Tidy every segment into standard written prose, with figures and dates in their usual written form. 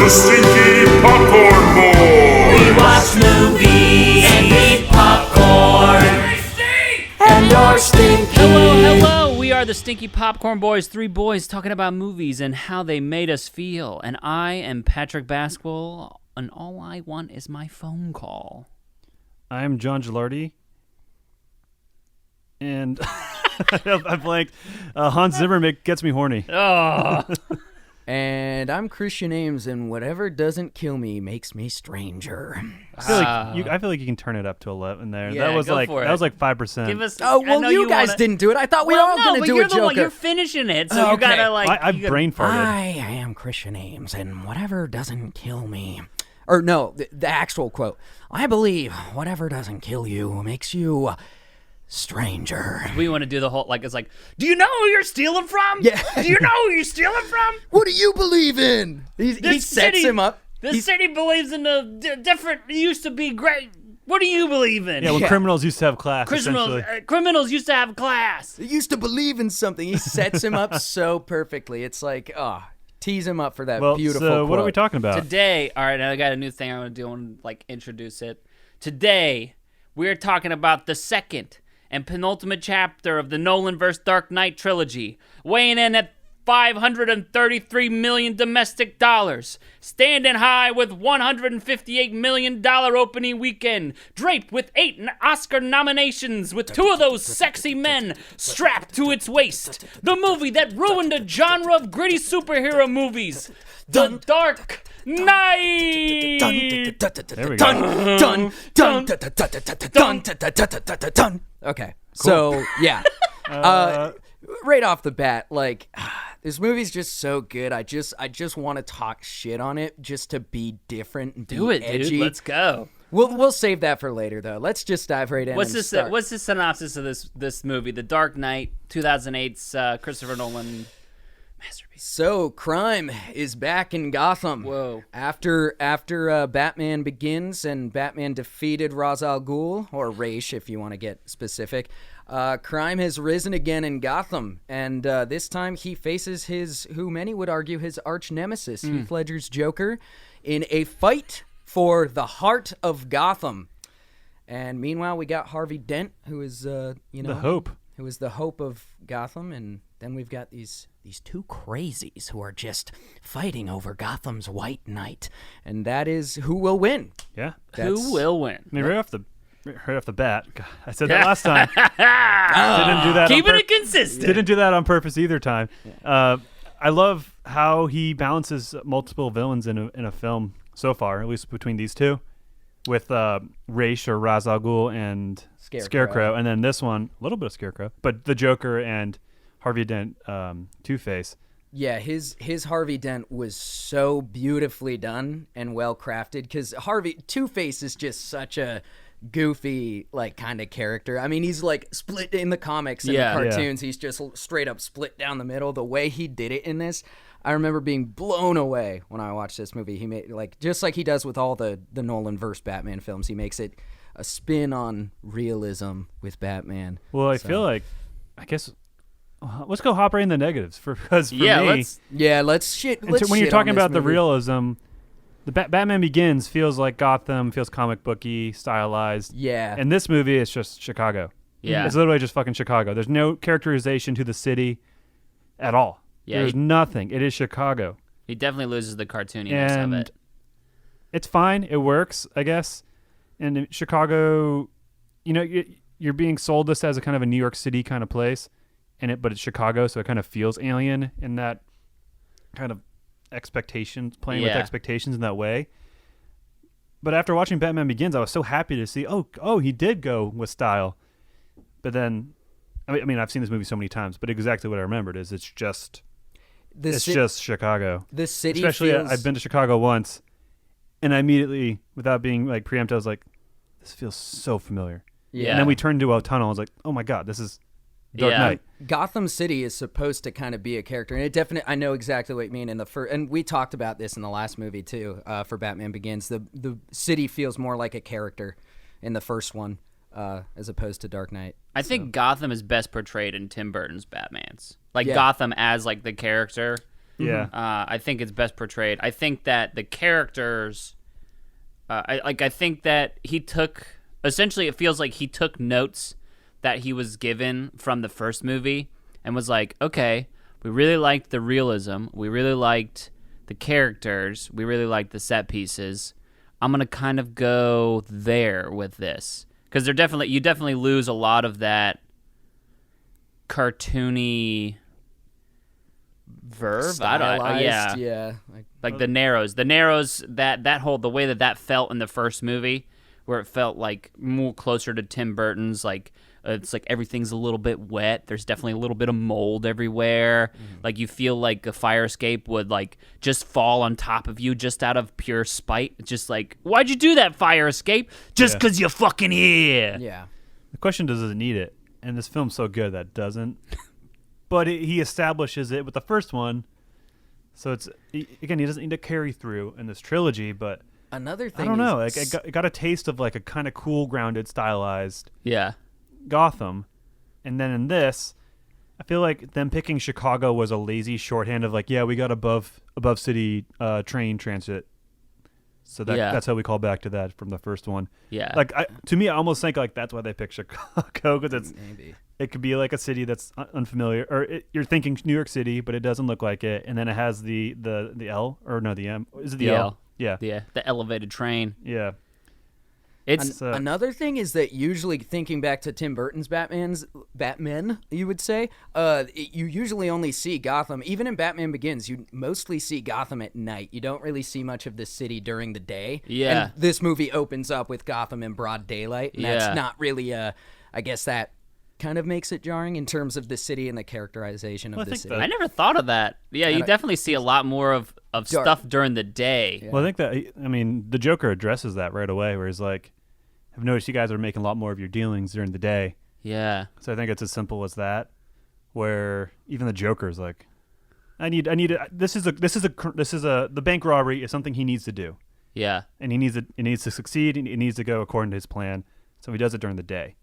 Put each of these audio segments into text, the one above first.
the Stinky Popcorn Boys. We watch movies and eat popcorn. And you're stinky. Hello. We are the Stinky Popcorn Boys, three boys talking about movies and how they made us feel. And I am Patrick Basquill, and all I want is my phone call. I'm John Gilardi, and I blanked. Hans Zimmer gets me horny. Oh. And I'm Christian Ames, and whatever doesn't kill me makes me stranger. I feel like you can turn it up to 11 there. Yeah, that was go like for it. that was like 5%. Give us. Oh, well, you guys didn't do it. I thought we were all going to do you're a the Joker. one. You're finishing it, so you Okay. gotta like. I've brain farted. I am Christian Ames, and whatever doesn't kill me. Or no, the actual quote. I believe whatever doesn't kill you makes you stranger. We want to do the whole like it's like. Do you know who you're stealing from? Yeah. Do you know who you're stealing from? What do you believe in? He sets him up. The city believes in the different. It used to be great. What do you believe in? Yeah, well, Yeah. criminals used to have class. Criminals, essentially. criminals used to have class. He used to believe in something. He sets him up so perfectly. It's like, tease him up for that beautiful so what are quote. we talking about? Today, all right, I got a new thing I want to do. I want to like introduce it. Today, we're talking about the second and penultimate chapter of the Nolan vs. Dark Knight trilogy, weighing in at $533 million domestic dollars, standing high with $158 million opening weekend, draped with 8 Oscar nominations, with 2 of those sexy men strapped to its waist. The movie that ruined the genre of gritty superhero movies, The Dark Knight. There we go. Dun. Okay, so yeah, right off the bat, like this movie's just so good. I just want to talk shit on it just to be different and Do it, edgy. dude. Let's go. We'll save that for later, though. Let's just dive right in. What's and this? start. What's the synopsis of this movie? The Dark Knight, 2008's Christopher Nolan masterpiece. So, crime is back in Gotham. Whoa. After Batman Begins and Batman defeated Ra's al Ghul, or Raish if you want to get specific, crime has risen again in Gotham. And this time he faces who many would argue, his arch nemesis, Heath Ledger's Joker, in a fight for the heart of Gotham. And meanwhile, we got Harvey Dent, who is, The hope. who is the hope of Gotham, and then we've got these two crazies who are just fighting over Gotham's White Knight, and that is who will win. Yeah. Who will win? I mean, right off the bat, God, I said that last time. Didn't do that. Keeping it consistent. Didn't do that on purpose either time. I love how he balances multiple villains in a film so far, at least between these two, with Raish or Ra's al Ghul and Scarecrow, and then this one a little bit of Scarecrow, but the Joker and Harvey Dent, Two-Face. Yeah, his Harvey Dent was so beautifully done and well crafted, because Two-Face is just such a goofy like kind of character. I mean, he's like split in the comics and Yeah. the cartoons. He's just straight up split down the middle. The way he did it in this, I remember being blown away when I watched this movie. He made just like he does with all the Nolan verse Batman films. He makes it a spin on realism with Batman. Well, I feel like, I guess, let's go hop right in the negatives because for me, let's shit. when you're talking about the realism, the Batman Begins feels like Gotham, feels comic booky, stylized. Yeah. And this movie is just Chicago. Yeah. It's literally just fucking Chicago. There's no characterization to the city at all. Yeah, There's nothing. It is Chicago. He definitely loses the cartooniness of And it. it's fine. It works, I guess. And in Chicago, you're being sold this as a kind of a New York City kind of place, but it's Chicago, so it kind of feels alien in that kind of playing with expectations in that way. But after watching Batman Begins, I was so happy to see, he did go with style. But then, I mean, I've seen this movie so many times, but exactly what I remembered is it's just Chicago. The city, especially feels... I've been to Chicago once, and I immediately, without being like preemptive, I was like, "This feels so familiar." Yeah. And then we turned into a tunnel. I was like, "Oh my god, this is Dark Knight." Gotham City is supposed to kind of be a character, and it definitely. I know exactly what you mean in the first, and we talked about this in the last movie too. For Batman Begins, the city feels more like a character in the first one, as opposed to Dark Knight. I think Gotham is best portrayed in Tim Burton's Batman's. Like Yeah. Gotham as like the character Yeah. I think it's best portrayed. I think that the characters, I think that he took, essentially it feels like he took notes that he was given from the first movie and was like, okay, we really liked the realism, we really liked the characters, we really liked the set pieces. I'm gonna kind of go there with this because you definitely lose a lot of that cartoony verve. Stylized, Like the narrows, that whole the way that felt in the first movie, where it felt like more closer to Tim Burton's, like it's like everything's a little bit wet. There's definitely a little bit of mold everywhere. Like you feel like a fire escape would like just fall on top of you just out of pure spite. It's just like, why'd you do that, fire escape? Just because you're fucking here. Yeah. The question does it need it? And this film's so good that it doesn't. But he establishes it with the first one. So again, he doesn't need to carry through in this trilogy, but Another thing I don't know. Like I got a taste of like a kind of cool, grounded, stylized Gotham. And then in this, I feel like them picking Chicago was a lazy shorthand of like, yeah, we got above city train transit. So that's how we call back to that from the first one. Yeah. Like to me, I almost think like that's why they picked Chicago, because it could be like a city that's unfamiliar, or you're thinking New York City, but it doesn't look like it, and then it has the L or no, the M. Is it the L? Yeah. The elevated train. Yeah. It's another thing is that usually, thinking back to Tim Burton's Batman, you would say, you usually only see Gotham. Even in Batman Begins, you mostly see Gotham at night. You don't really see much of the city during the day. Yeah. And this movie opens up with Gotham in broad daylight. And that's not really I guess that kind of makes it jarring in terms of the city and the characterization of the city. I never thought of that. Yeah, you definitely see a lot more of stuff during the day. Yeah. Well, I think the Joker addresses that right away, where he's like, I've noticed you guys are making a lot more of your dealings during the day. Yeah. So I think it's as simple as that, where even the Joker's like, the bank robbery is something he needs to do. Yeah. And it needs to succeed, and it needs to go according to his plan. So he does it during the day.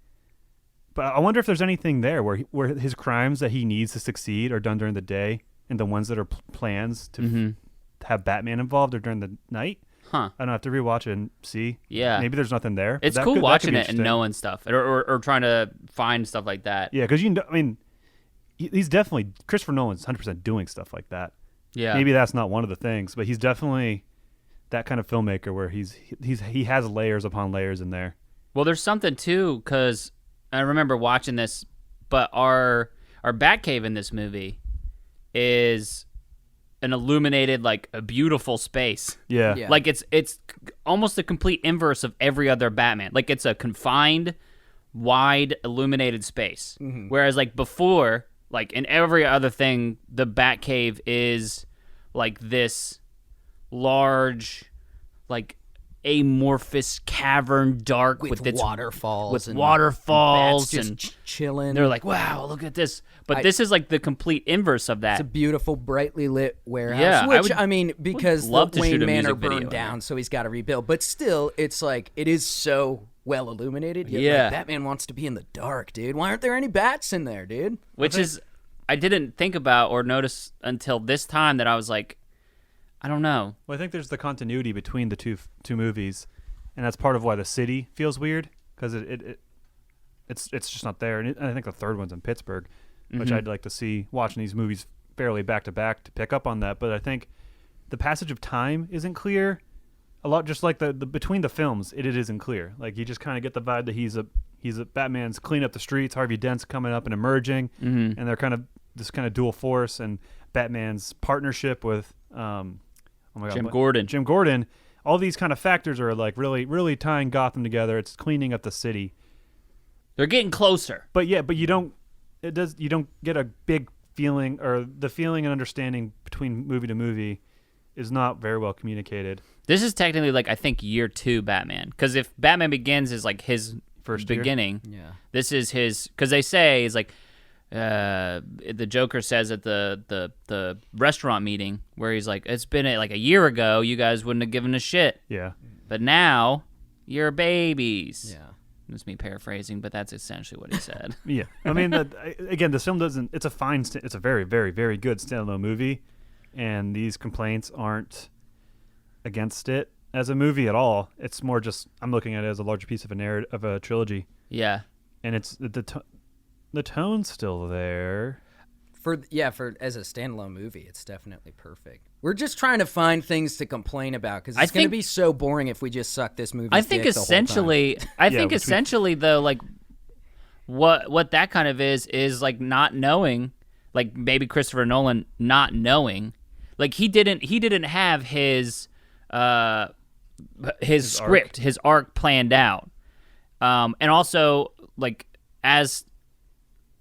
But I wonder if there's anything there where his crimes that he needs to succeed are done during the day, and the ones that are plans to have Batman involved are during the night. Huh. I don't have to rewatch it and see. Yeah. Maybe there's nothing there. It's cool watching it and knowing stuff, or trying to find stuff like that. Yeah, because he's definitely, Christopher Nolan's 100% doing stuff like that. Yeah. Maybe that's not one of the things, but he's definitely that kind of filmmaker where he has layers upon layers in there. Well, there's something too, because I remember watching this, but our Batcave in this movie is an illuminated, like a beautiful space. Yeah. Like it's almost the complete inverse of every other Batman. Like it's a confined, wide, illuminated space. Mm-hmm. Whereas like before, like in every other thing, the Batcave is like this large, like amorphous cavern, dark with its waterfalls, and waterfalls, just chilling. They're like, wow, look at this. But this is like the complete inverse of that. It's a beautiful, brightly lit warehouse. Yeah, which because the Wayne Manor burned video down, so he's got to rebuild. But still, it's like it is so well illuminated. Yet, yeah, like, Batman wants to be in the dark, dude. Why aren't there any bats in there, dude? Which is, I didn't think about or notice until this time that I was like, I don't know. Well, I think there's the continuity between the two movies, and that's part of why the city feels weird, because it's just not there. And I think the third one's in Pittsburgh, which I'd like to see watching these movies fairly back to back to pick up on that. But I think the passage of time isn't clear. A lot, just like the between the films, it isn't clear. Like you just kind of get the vibe that he's a Batman's cleaning up the streets, Harvey Dent's coming up and emerging, and they're kind of this kind of dual force, and Batman's partnership with Jim Gordon. All these kind of factors are like really, really tying Gotham together. It's cleaning up the city. They're getting closer. But you don't get a big feeling, or the feeling and understanding between movie to movie is not very well communicated. This is technically like, I think, year 2 Batman. Because if Batman Begins is like his first beginning, yeah, this is his, because they say it's like, the Joker says at the restaurant meeting where he's like, it's been like a year ago, you guys wouldn't have given a shit. Yeah. But now you're babies. Yeah. That's me paraphrasing, but that's essentially what he said. Yeah. I mean, again, the film doesn't. It's a very, very, very good standalone movie. and these complaints aren't against it as a movie at all. It's more just I'm looking at it as a larger piece of a narrative of a trilogy. Yeah. And it's the tone's still there. For as a standalone movie, it's definitely perfect. We're just trying to find things to complain about because it's going to be so boring if we just suck this movie. I think essentially, though, like what that kind of is like not knowing, like maybe Christopher Nolan not knowing, like he didn't have his script, his arc planned out, and also like as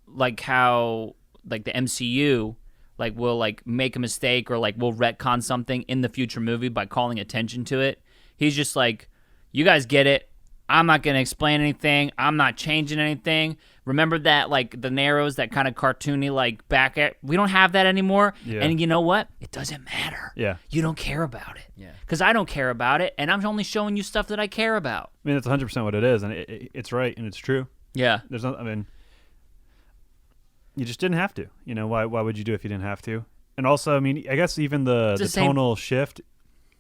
like how like the MCU like will like make a mistake or like will retcon something in the future movie by calling attention to it. He's just like, you guys get it. I'm not going to explain anything. I'm not changing anything. Remember that like the Narrows, that kind of cartoony like back at, we don't have that anymore. Yeah. And you know what? It doesn't matter. Yeah. You don't care about it. Yeah. Because I don't care about it, and I'm only showing you stuff that I care about. I mean, it's 100% what it is, and it's right and it's true. Yeah. There's not. I mean, you just didn't have to. You know, why would you do it if you didn't have to? And also, I mean, I guess even the tonal shift,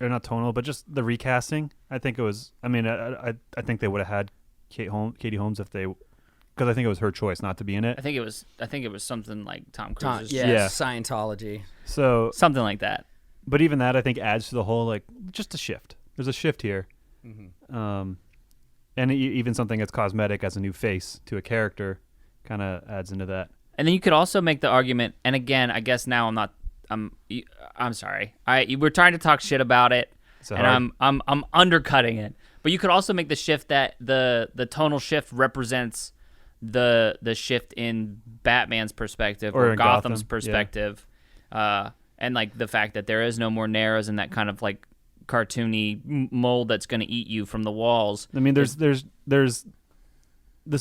or not tonal, but just the recasting. I think it was. I mean, I think they would have had Katie Holmes if they, because I think it was her choice not to be in it. I think it was something like Tom Cruise's. Yeah. Scientology. So something like that. But even that, I think, adds to the whole like just a shift. There's a shift here, and even something that's cosmetic as a new face to a character, kind of adds into that. And then you could also make the argument, and again, I guess now I'm sorry. We're trying to talk shit about it, and I'm undercutting it. But you could also make the shift that the tonal shift represents the shift in Batman's perspective or Gotham's perspective, and like the fact that there is no more Narrows and that kind of like cartoony mold that's going to eat you from the walls. I mean, there's this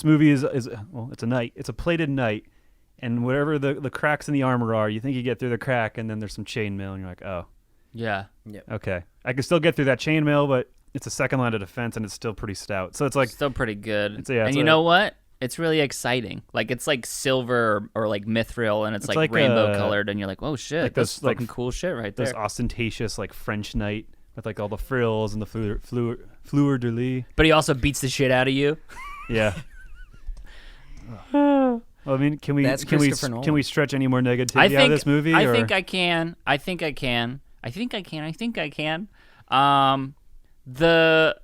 movie is well, it's a knight. It's a plated knight. And whatever the cracks in the armor are, you think you get through the crack, and then there's some chainmail, and you're like, oh. Yeah. Okay. I can still get through that chainmail, but it's a second line of defense, and it's still pretty stout. So it's like... Still pretty good. And you know what? It's really exciting. Like, it's like silver or like mithril, and it's like rainbow colored, and you're like, oh, shit. Like that's fucking cool shit right there. This ostentatious, like, French knight with, like, all the frills and the fleur de lis. But he also beats the shit out of you. Yeah. Well, I mean, can we stretch any more negativity out of this movie? I think I can. The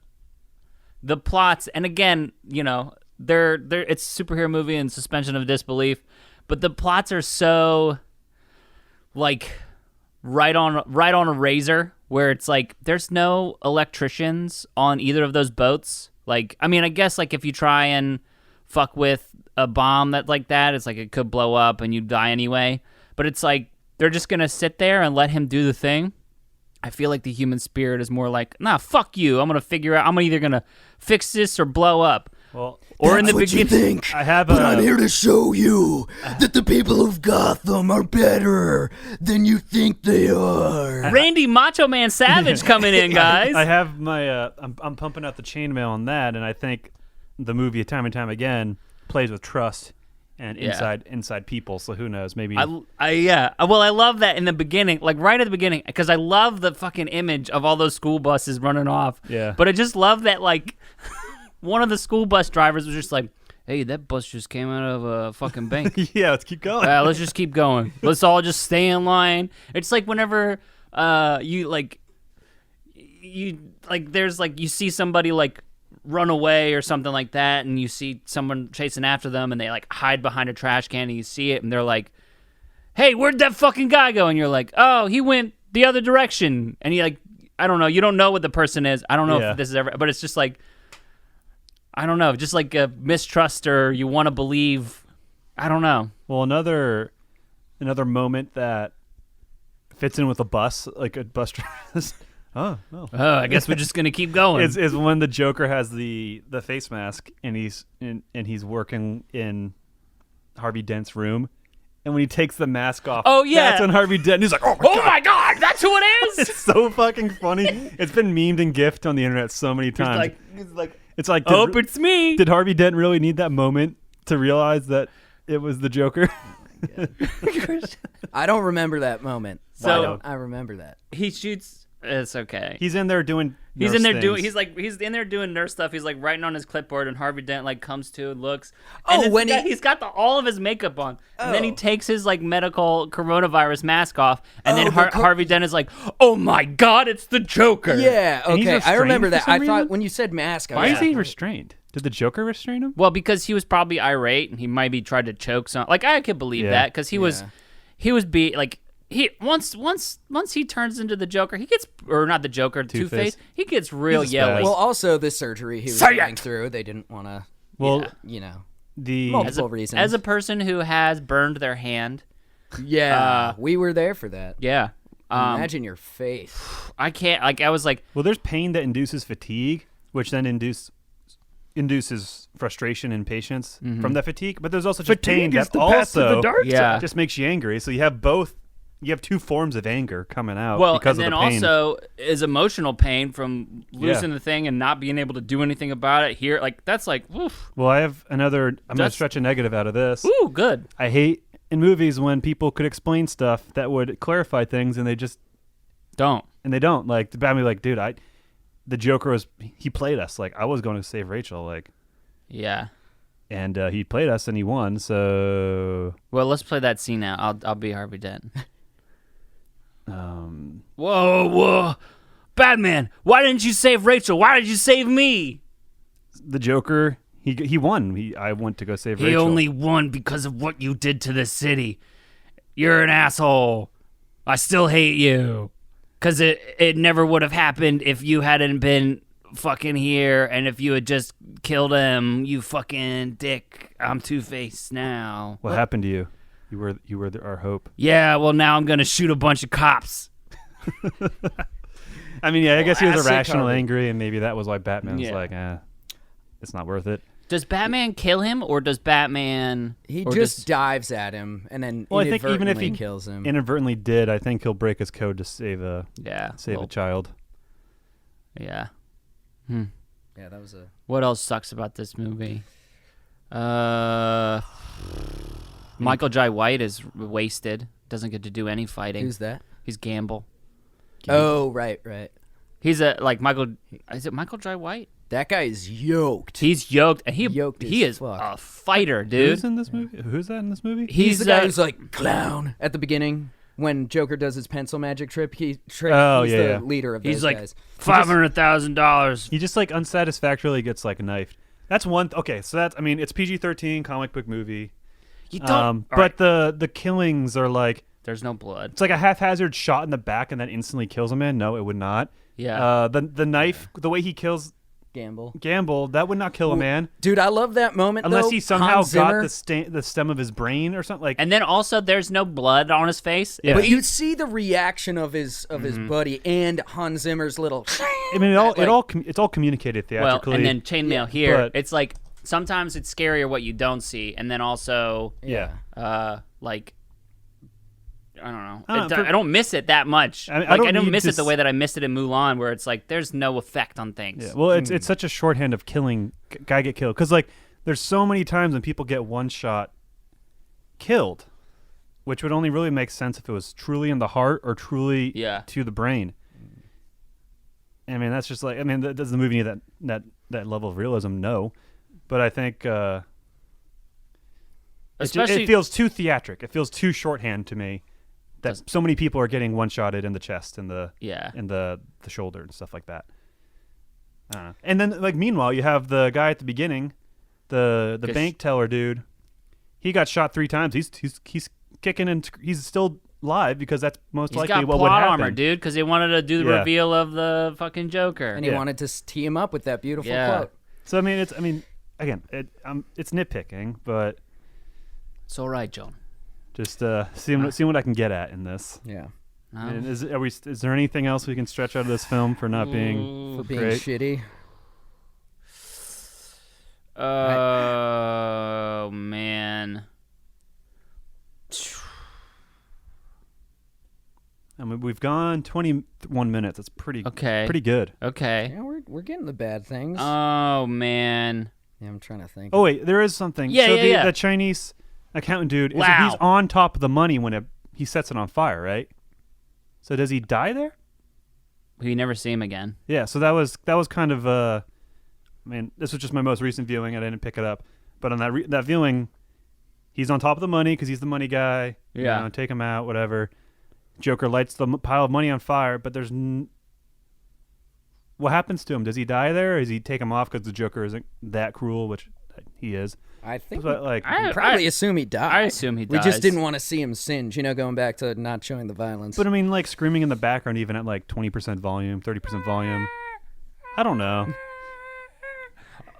plots, and again, you know, it's a superhero movie and suspension of disbelief, but the plots are so like right on a razor, where it's like there's no electricians on either of those boats. Like, I mean, I guess like if you try and fuck with a bomb that like that, it's like it could blow up and you die anyway. But it's like they're just gonna sit there and let him do the thing. I feel like the human spirit is more like, nah, fuck you. I'm gonna figure out. I'm either gonna fix this or blow up. Well, or in the beginning, you think. I'm here to show you that the people of Gotham are better than you think they are. Randy Macho Man Savage coming in, guys. I have my. I'm pumping out the chainmail on that, and I think the movie time and time again plays with trust and inside people. So who knows? Maybe. Well, I love that in the beginning, like right at the beginning, because I love the fucking image of all those school buses running off. Yeah. But I just love that like one of the school bus drivers was just like, "Hey, that bus just came out of a fucking bank." Yeah, let's keep going. Let's just keep going. Let's all just stay in line. It's like whenever you see somebody like run away or something like that, and you see someone chasing after them, and they like hide behind a trash can, and you see it, and they're like, "Hey, where'd that fucking guy go?" And you're like, "Oh, he went the other direction." And you like, I don't know, you don't know what the person is. I don't know if this is ever, but it's just like, I don't know, just like a mistrust, or you want to believe. I don't know. Well, another moment that fits in with a bus, like a bus driver. Oh, I guess we're just gonna keep going. Is when the Joker has the face mask, and he's working in Harvey Dent's room, and when he takes the mask off, that's when Harvey Dent. He's like, "Oh my god, that's who it is!" It's so fucking funny. It's been memed and gifted on the internet so many times. He's like, it's like, it's me. Did Harvey Dent really need that moment to realize that it was the Joker? I don't remember that moment. So- Why don't I remember that? He shoots. It's okay. He's in there doing. He's nurse in there things. doing. He's in there doing nurse stuff. He's like writing on his clipboard, and Harvey Dent like comes to and looks. And Oh, it's when got- he- he's got all of his makeup on, and then he Oh. takes his like medical coronavirus mask off, and then Oh, the Harvey Dent is like, "Oh my God, it's the Joker!" Yeah, And he's okay. I restrained remember for that. some I thought reason? when you said mask, I Why was is like, he restrained? Did the Joker restrain him? Well, because he was probably irate, and he maybe tried to choke some. Like I could believe Yeah. that because he was like. He once he turns into the Joker, he gets or not the Joker, Two-Face. He gets real He's a yelly. spaz. Well, also the surgery he was Say going it! through, they didn't want to, Well, the multiple reasons. As a person who has burned their hand, we were there for that. yeah. Imagine your face. I can't. Like I was like, well, there's pain that induces fatigue, which then induces frustration and impatience from that fatigue. But there's also just pain that also yeah. just makes you angry. So you have both. You have two forms of anger coming out Well, because and then of the pain. also is emotional pain from losing the thing and not being able to do anything about it. Here, like that's like, oof. Well, I have another. I'm going to That's- stretch a negative out of this. Ooh, good. I hate in movies when people could explain stuff that would clarify things and they Don't. don't. Like the Batman, like, dude, the Joker he played us. Like I was going to save Rachel, like, Yeah. and he played us and he won. So Well, let's play that scene now. I'll be Harvey Dent. um, Whoa. Batman, why didn't you save Rachel? Why did you save me? the Joker, he won. I went to go save He Rachel. only won because of what you did to this city. You're an asshole. I still hate you. Because it never would have happened if you hadn't been fucking here and if you had just killed him, you fucking dick. I'm Two-Face now. What happened to you? You were our hope. Yeah, well, now I'm going to shoot a bunch of cops. I mean, yeah, I guess he was Classic irrational, Harvey. angry, and maybe that was why Batman was Yeah. like, it's not worth it. Does Batman kill him or does Batman... He or just does- dives at him and then Well, I think even if inadvertently he kills him. inadvertently did, I think he'll break his code to save a Yeah. a child. Yeah. Yeah, that was a... What else sucks about this movie? Michael Jai White is wasted. Doesn't get to do any fighting. Who's that? He's Gamble. Oh, right. He's a like Michael. Is it Michael Jai White? That guy is yoked. He's yoked, and Yoked he as is fuck. a fighter, dude. Who's in this movie? Who's that in this movie? He's the guy who's like, clown, at the beginning. When Joker does his pencil magic trick, he's the leader of those He's like guys. $500,000. He just like unsatisfactorily gets like knifed. That's one. Okay, so that's. I mean, it's PG-13 comic book movie. You don't. But the killings are like There's no blood. it's like a haphazard shot in the back and that instantly kills a man. No, it would not. Yeah. The knife, the way he kills Gamble. that would not kill a man Dude, I love that moment, unless though. he somehow Hans Zimmer, got the stem of his brain or something. Like, And then also, there's no blood on his face. Yeah. But you see the reaction of his buddy and Hans Zimmer's little... I mean, it's all communicated Well, theatrically. and then chainmail here. but- It's like sometimes it's scarier what you don't see, and then also, yeah. like. I don't know. I don't know, I don't miss it that much. I don't don't need miss to it the way that I missed it in Mulan, where it's like there's no effect on things. Yeah, well, it's such a shorthand of killing guy get killed because like there's so many times when people get one shot killed, which would only really make sense if it was truly in the heart or truly to the brain. I mean, that's just like does the movie need that level of realism? No, but I think Especially it feels too theatric. It feels too shorthand to me. That so many people are getting one-shotted in the chest and the shoulder and stuff like that. I don't know. And then like meanwhile, you have the guy at the beginning, the bank teller dude. He got shot 3 times. He's kicking and he's still alive because that's most He's likely got what would plot happen. armor, dude, because they wanted to do the Yeah. reveal of the fucking Joker. And he wanted to tee him up with that beautiful quote. So I mean, again, it's nitpicking, but It's all right, John. just seeing what I can get at in this. Yeah. And is there anything else we can stretch out of this film for not being For being great? shitty. Oh man. I mean, we've gone 21 minutes. That's pretty good. Okay. Yeah, we're getting the bad things. Oh man. Yeah, I'm trying to think. Oh wait, there is something. Yeah, so yeah. the Chinese accountant dude, is Wow. he's on top of the money when he sets it on fire, right? So does he die there? We never see him again. Yeah. So that was kind of I mean, this was just my most recent viewing. I didn't pick it up, but on that viewing, he's on top of the money because he's the money guy. Yeah. You know, take him out, whatever. Joker lights the pile of money on fire, but there's what happens to him? Does he die there, or does he take him off because the Joker isn't that cruel, which he is? I think But like, we probably assume he died. I assume he We dies. just didn't want to see him singe, going back to not showing the violence. but I mean, like screaming in the background, even at like 20% volume, 30% volume. I don't know.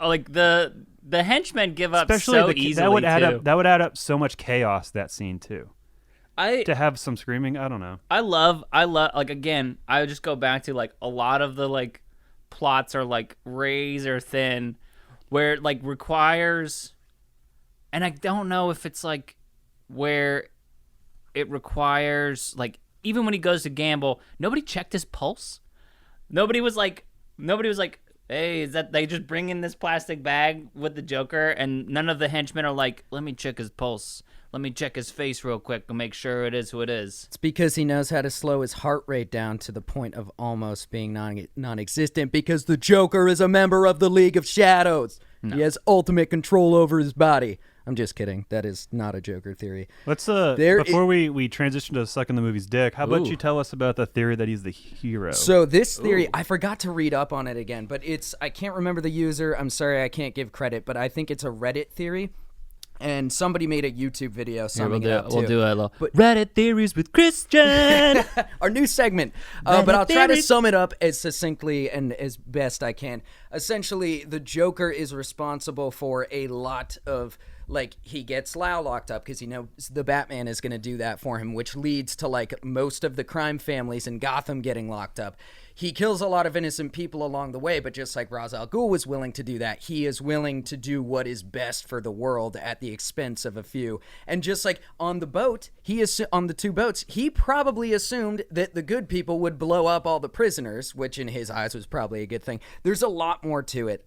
Like the henchmen give up Especially so easily. that would add too. up. That would add up so much chaos, that scene too. To have some screaming, I don't know. I love like, again, I would just go back to like a lot of the like plots are like razor thin, where it like requires, and I don't know if it's like where it requires, like, even when he goes to gamble, nobody checked his pulse. Nobody was like, hey, is that, they just bring in this plastic bag with the Joker, and none of the henchmen are like, let me check his pulse. Let me check his face real quick and make sure it is who it is. It's because he knows how to slow his heart rate down to the point of almost being non-existent, because the Joker is a member of the League of Shadows. No. He has ultimate control over his body. I'm just kidding. That is not a Joker theory. Let's before we transition to sucking the movie's dick, how about you tell us about the theory that he's the hero? So this theory, I forgot to read up on it again, but I can't remember the user. I'm sorry, I can't give credit, but I think it's a Reddit theory. And somebody made a YouTube video summing it up, too. We'll do a little Reddit theories with Christian. Our new segment. But I'll try to sum it up as succinctly and as best I can. Essentially, the Joker is responsible for a lot of, like, he gets Lau locked up because he knows the Batman is going to do that for him, which leads to, like, most of the crime families in Gotham getting locked up. He kills a lot of innocent people along the way, but just like Ra's al Ghul was willing to do that, he is willing to do what is best for the world at the expense of a few. And just like on the boat, on the two boats, he probably assumed that the good people would blow up all the prisoners, which in his eyes was probably a good thing. There's a lot more to it.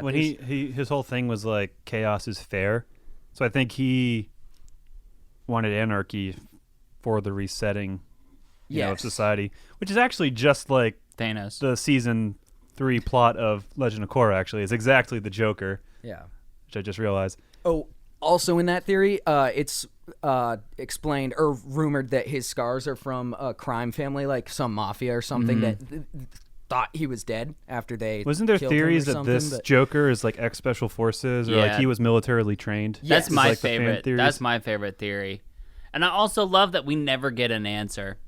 When his whole thing was like chaos is fair, so I think he wanted anarchy for the resetting. Of society, which is actually just like Thanos. The season 3 plot of Legend of Korra. Actually, is exactly the Joker. Yeah, which I just realized. Oh, also in that theory, it's explained or rumored that his scars are from a crime family, like some mafia or something that thought he was dead after they. Wasn't there killed him theories or that this Joker is like ex-special forces or like he was militarily trained? That's my like favorite. That's my favorite theory, and I also love that we never get an answer.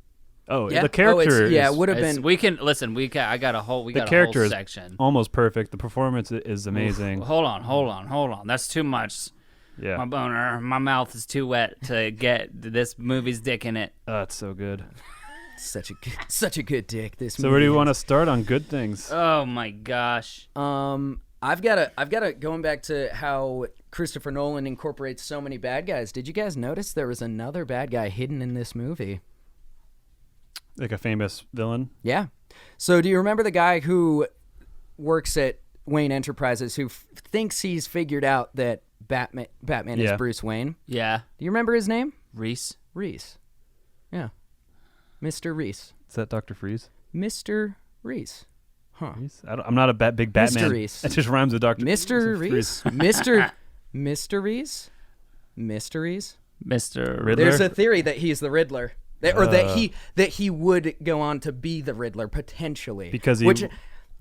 Oh, the character. It would have been. We can listen. I got a whole. The character section. Is almost perfect. The performance is amazing. Oof, hold on. That's too much. Yeah. My boner. My mouth is too wet to get this movie's dick in it. Oh, it's so good. Such a good dick. This. So where do you want to start on good things? Oh my gosh. I've got going back to how Christopher Nolan incorporates so many bad guys. Did you guys notice there was another bad guy hidden in this movie? Like a famous villain? Yeah. So do you remember the guy who works at Wayne Enterprises who thinks he's figured out that Batman is Bruce Wayne? Yeah. Do you remember his name? Reese. Yeah. Mr. Reese. Is that Dr. Freeze? Mr. Reese. Huh. Reese? I'm not a big Batman. Mr. Reese. It just rhymes with Dr. Mr. Reese. Mr. Reese. Mr. Riddler? There's a theory that he's the Riddler. Or that he would go on to be the Riddler potentially, because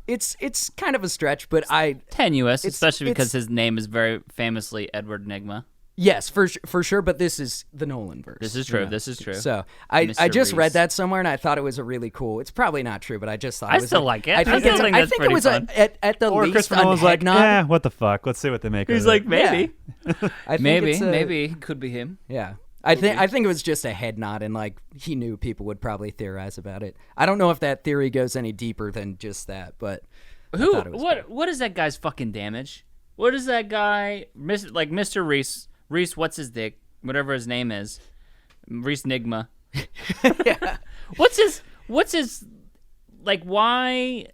it's kind of a stretch, but tenuous, especially because his name is very famously Edward Nygma. Yes, for sure. But this is the Nolan verse. This is true. This is true. So I just read that somewhere and I thought it was a really cool. It's probably not true, but I just thought I still like it. I think it was at the or least Christopher Nolan's like, yeah, what the fuck? Let's see what they make. He's of like, it. maybe, maybe it could be him. Yeah. I think it was just a head nod, and like he knew people would probably theorize about it. I don't know if that theory goes any deeper than just that, but what is that guy's fucking damage? What is that guy? Like Mr. Reese? Reese, what's his dick? Whatever his name is, Reese Nygma. Yeah. What's his? Like, why?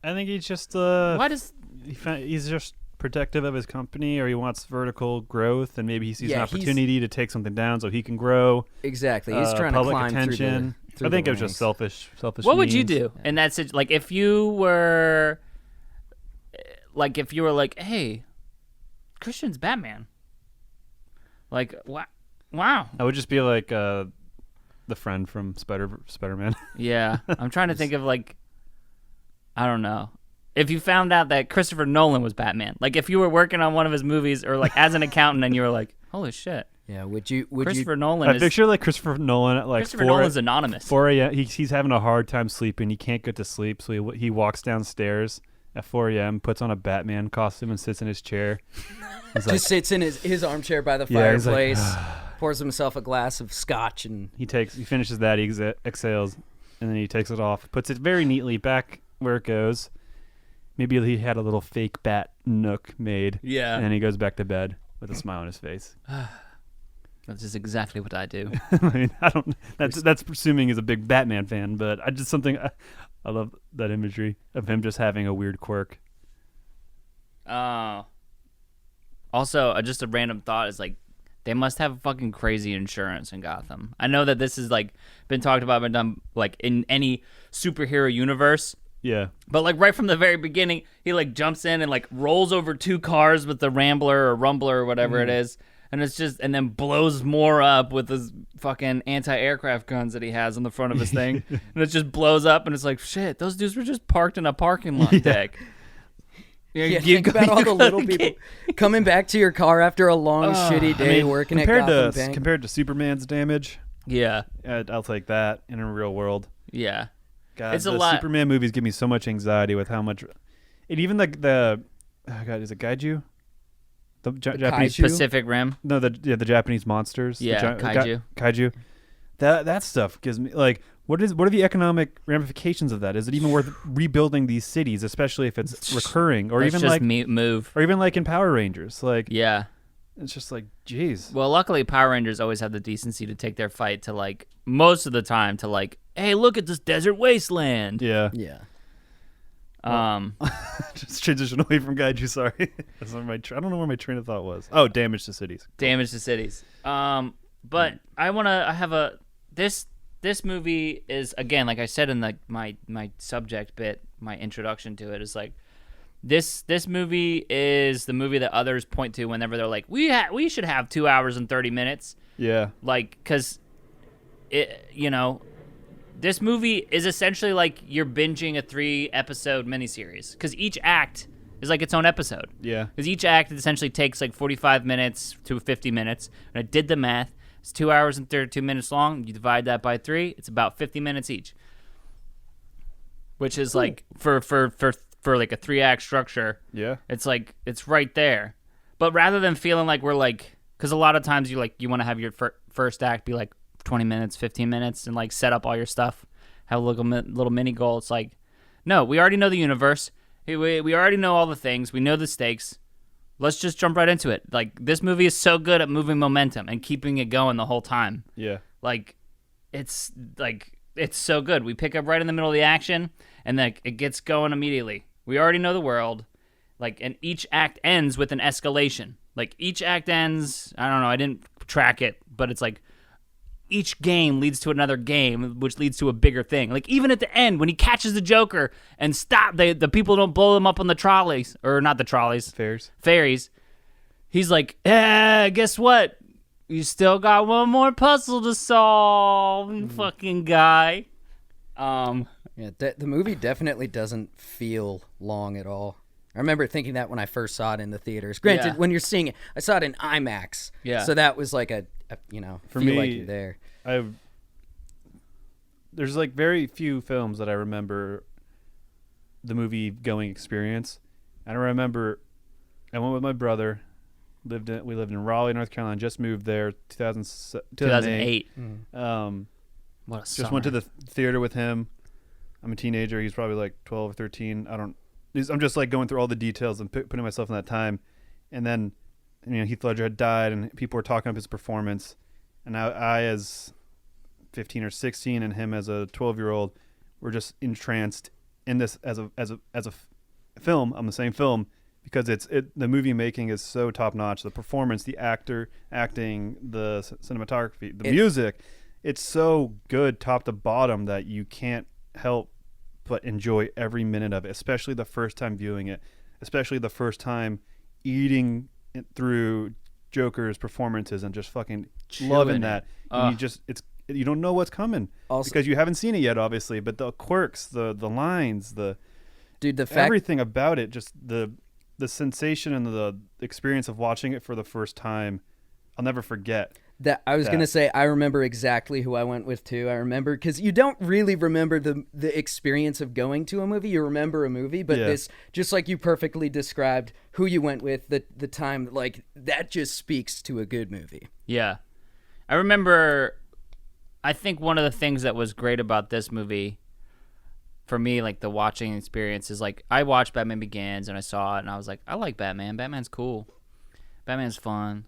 I think he's just why does he's just protective of his company, or he wants vertical growth, and maybe he sees an Yeah, opportunity to take something down so he can grow. Exactly. He's trying to public climb attention. through I think the it was just ranks. selfish. What would you means. do in that situation? Like, if you were like, hey, Christian's Batman. Like, wow. I would just be like the friend from Spider-Man. Yeah, I'm trying to think of like, I don't know. If you found out that Christopher Nolan was Batman, like if you were working on one of his movies or like as an accountant and you were like, holy shit. Yeah, would you Christopher Nolan I is picture like Christopher Nolan at like Christopher Nolan's anonymous. 4 a.m. He's having a hard time sleeping. He can't get to sleep, so he walks downstairs at 4 a.m., puts on a Batman costume and sits in his chair. He's just sits in his armchair by the Yeah, he's like, fireplace, pours himself a glass of scotch, and he finishes that, he exhales, and then he takes it off, puts it very neatly back where it goes. Maybe he had a little fake bat nook made. Yeah. And then he goes back to bed with a smile on his face. That's just exactly what I do. I mean, I don't. That's presuming he's a big Batman fan, but I just something. I love that imagery of him just having a weird quirk. Also, just a random thought is like, they must have fucking crazy insurance in Gotham. I know that this is like been talked about, been done like in any superhero universe. Yeah. But like right from the very beginning, he like jumps in and like rolls over 2 cars with the Rambler or Rumbler or whatever it is. And it's just, and then blows more up with his fucking anti-aircraft guns that he has on the front of his thing. And it just blows up, and it's like, shit, those dudes were just parked in a parking lot deck. yeah, think about all the little people coming back to your car after a long, shitty day working at Gotham Bank. Compared to Superman's damage, Yeah. I'll take that in a real world. Yeah. God, It's a the lot. Superman movies give me so much anxiety with how much, and even the oh God, is it Kaiju? The Japanese kaiju? Pacific Rim. No, the Japanese monsters. The Yeah, kaiju. Kaiju. That stuff gives me like, what are the economic ramifications of that? Is it even worth rebuilding these cities, especially if it's recurring, or Let's even just like move. or even like in Power Rangers? Like, Yeah. it's just like, geez. Well, luckily Power Rangers always have the decency to take their fight to like, most of the time to like, hey, look at this desert wasteland. Yeah. Yeah. Just transition away from Kaiju. Sorry. That's not I don't know where my train of thought was. Oh, damage to cities. Damage to cities. But I have this movie is, again, like I said in like my subject bit, my introduction to it is like, this movie is the movie that others point to whenever they're like, we should have 2 hours and 30 minutes. Yeah. Like, because it, this movie is essentially like you're binging a 3-episode miniseries, because each act is like its own episode. Yeah. Because each act essentially takes like 45 minutes to 50 minutes. And I did the math. It's 2 hours and 32 minutes long. You divide that by 3, it's about 50 minutes each. Which is like for like a 3-act structure. Yeah. It's like it's right there. But rather than feeling like we're like, because a lot of times you want to have your first act be like 20 minutes, 15 minutes, and like set up all your stuff, have a little mini goal. It's like, no, we already know the universe. We already know all the things. We know the stakes. Let's just jump right into it. Like, this movie is so good at moving momentum and keeping it going the whole time. Yeah. Like, it's so good. We pick up right in the middle of the action, and then it gets going immediately. We already know the world. Like, and each act ends with an escalation. Like, each act ends, I don't know, I didn't track it, but it's like, each game leads to another game, which leads to a bigger thing. Like, even at the end, when he catches the Joker and the people don't blow them up on the trolleys, or not the trolleys, ferries. He's like, guess what? You still got one more puzzle to solve, you fucking guy. Yeah, the movie definitely doesn't feel long at all. I remember thinking that when I first saw it in the theaters. Granted, when you're seeing it, I saw it in IMAX. Yeah. So that was like a For feel me, like you're there. There's like very few films that I remember the movie-going experience. And I remember I went with my brother. We lived in Raleigh, North Carolina. Just moved there, 2008. What a Just summer. went to the theater with him. I'm a teenager. He's probably like 12 or 13. I'm just like going through all the details and putting myself in that time. And then, Heath Ledger had died, and people were talking up his performance. And I as 15 or 16, and him as a 12-year-old, were just entranced in this as a film, on the same film, because the movie making is so top notch. The performance, the acting, the cinematography, the music, it's so good top to bottom that you can't help but enjoy every minute of it, especially the first time viewing it, especially the first time eating it through Joker's performances and just fucking loving that. And you don't know what's coming because you haven't seen it yet, obviously, but the quirks, the lines, the fact, everything about it, just the sensation and the experience of watching it for the first time, I'll never forget. That I was gonna say, I remember exactly who I went with too. I remember because you don't really remember the experience of going to a movie. You remember a movie, but this, just like you perfectly described who you went with, the time, like that just speaks to a good movie. Yeah, I remember. I think one of the things that was great about this movie, for me, like the watching experience, is like I watched Batman Begins and I saw it and I was like, I like Batman. Batman's cool. Batman's fun.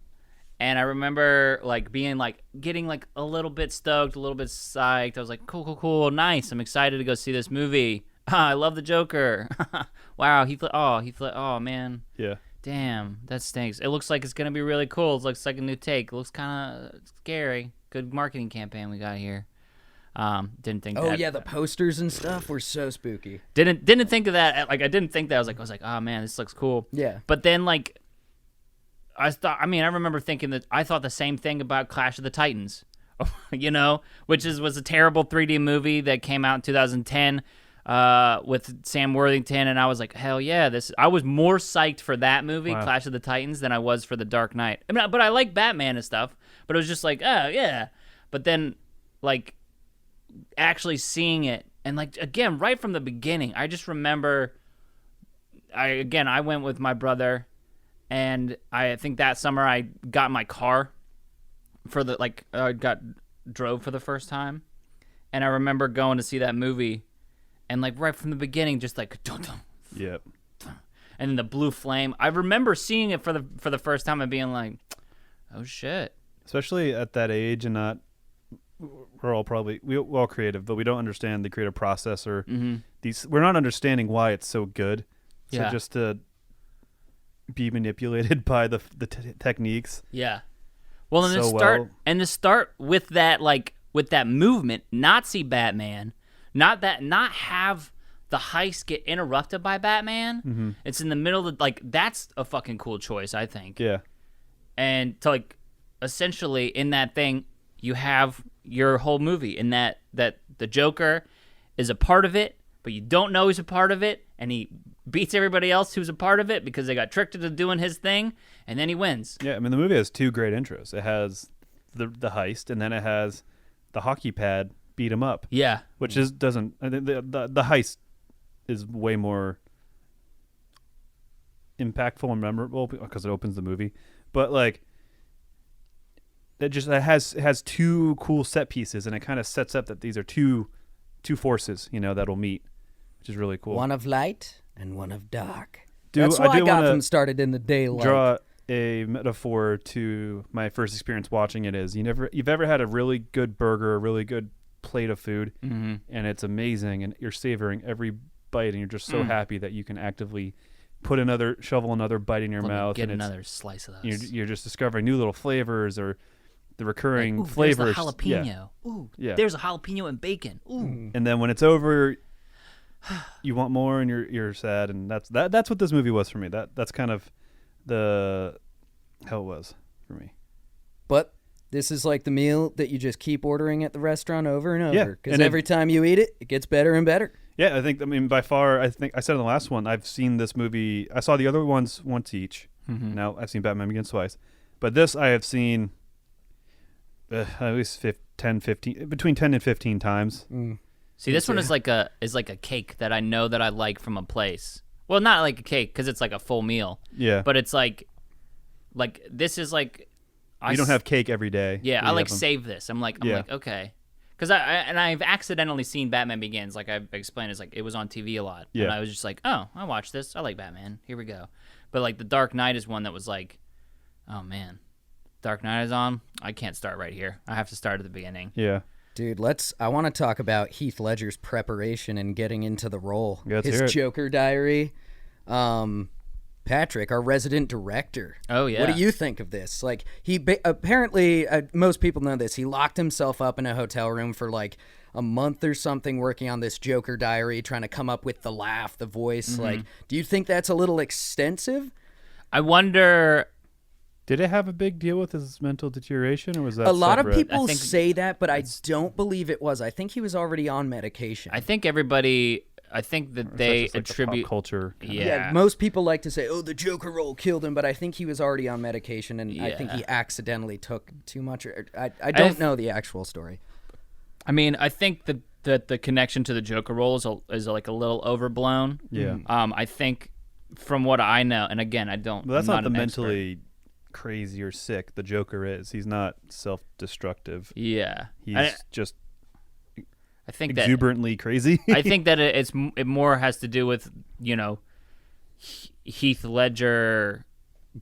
And I remember like being like getting like a little bit stoked, a little bit psyched. I was like, cool, nice. I'm excited to go see this movie. I love the Joker. Wow, oh man. Yeah. Damn, that stinks. It looks like it's gonna be really cool. It looks like a new take. It looks kind of scary. Good marketing campaign we got here. Didn't think. Oh yeah, the posters and stuff were so spooky. Didn't think of that. Like I didn't think that. I was like, oh man, this looks cool. Yeah. But then like. I remember thinking that I thought the same thing about Clash of the Titans, you know, which was a terrible 3D movie that came out in 2010 with Sam Worthington, and I was like, hell yeah, I was more psyched for that movie, wow. Clash of the Titans, than I was for The Dark Knight. I mean, but I like Batman and stuff, but it was just like, oh yeah. But then, like, actually seeing it, and like again, right from the beginning, I just remember, I went with my brother. And I think that summer I got my car drove for the first time. And I remember going to see that movie and like right from the beginning, just like, dun-dun, yep. And then the blue flame. I remember seeing it for the first time and being like, oh shit. Especially at that age and we're all creative, but we don't understand the creative process or we're not understanding why it's so good. So just to be manipulated by the techniques. Yeah. Well, and to start with that, like with that movement, not see Batman, not have the heist get interrupted by Batman. Mm-hmm. It's in the middle of like that's a fucking cool choice, I think. Yeah. And to like essentially in that thing, you have your whole movie in that the Joker is a part of it, but you don't know he's a part of it, and he beats everybody else who's a part of it because they got tricked into doing his thing, and then he wins. Yeah, I mean, the movie has two great intros. It has the heist, and then it has the hockey pad beat him up. Yeah. Which doesn't... The heist is way more impactful and memorable because it opens the movie. But, like, it has two cool set pieces, and it kind of sets up that these are two forces, you know, that'll meet, which is really cool. One of light and one of dark. That's why Gotham started in the daylight. Draw a metaphor to my first experience watching it is you've ever had a really good burger, a really good plate of food, and it's amazing, and you're savoring every bite, and you're just so happy that you can actively shovel another bite in your mouth, get another slice of those. You're just discovering new little flavors or the recurring flavors. There's the jalapeno. Yeah. Ooh, yeah. There's a jalapeno and bacon. Ooh. And then when it's over, you want more, and you're sad, and that's what this movie was for me. That's kind of how it was for me. But this is like the meal that you just keep ordering at the restaurant over and over, because every time you eat it, it gets better and better. Yeah, by far, I think I said in the last one, I've seen this movie. I saw the other ones once each. Mm-hmm. Now I've seen Batman Begins twice, but this I have seen at least 10, 15, between 10 and 15 times. See, this one is like a cake that I know that I like from a place. Well, not like a cake because it's like a full meal. Yeah. But it's like this is like. You don't have cake every day. Yeah, I like save this. I'm like okay, because I've accidentally seen Batman Begins. Like I've explained, it's like it was on TV a lot, and I was just like, oh, I watched this. I like Batman. Here we go. But like the Dark Knight is one that was like, oh man, Dark Knight is on. I can't start right here. I have to start at the beginning. Yeah. Dude, I want to talk about Heath Ledger's preparation and getting into the role. His Joker diary. Patrick, our resident director. Oh, yeah. What do you think of this? Like, apparently, most people know this. He locked himself up in a hotel room for like a month or something working on this Joker diary, trying to come up with the laugh, the voice. Like, do you think that's a little extensive? I wonder. Did it have a big deal with his mental deterioration, or was that A lot of separate? people I think say that, but I don't believe it was. I think he was already on medication. I think everybody. I think that Or is that they just, like, the attribute pop culture. Kind Yeah. Most people like to say, "Oh, the Joker role killed him," but I think he was already on medication, and I think Yeah. he accidentally took too much. I don't know the actual story. I mean, I think that the connection to the Joker role is like a little overblown. Yeah. I think from what I know, and again, I don't. But that's I'm not the an expert. mentally crazy or sick the Joker is. He's not self-destructive. Yeah. He's just I think that exuberantly crazy. I think that it more has to do with, you know, Heath Ledger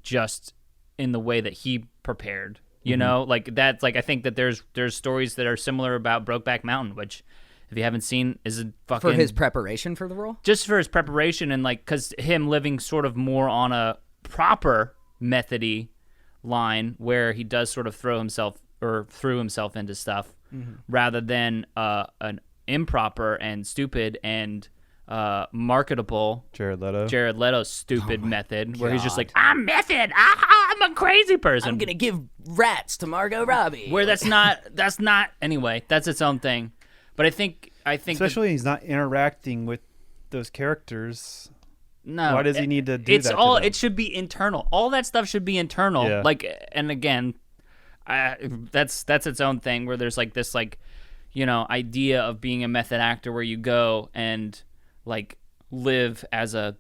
just in the way that he prepared. You know, like that's like I think that there's stories that are similar about Brokeback Mountain, which if you haven't seen is a fucking For his preparation for the role? just for his preparation and like because him living sort of more on a proper methody line where he does sort of threw himself into stuff rather than an improper and stupid and marketable Jared Leto. Jared Leto's stupid method where he's just God. like, I'm method, I'm a crazy person. I'm gonna give rats to Margot Robbie. Where that's not anyway, that's its own thing. But I think Especially he's not interacting with those characters. no. Why does he need to do it's that to all them? it should be internal. All that stuff should be internal. Yeah. Like and again, that's its own thing where there's like this like, you know, idea of being a method actor where you go and like live as a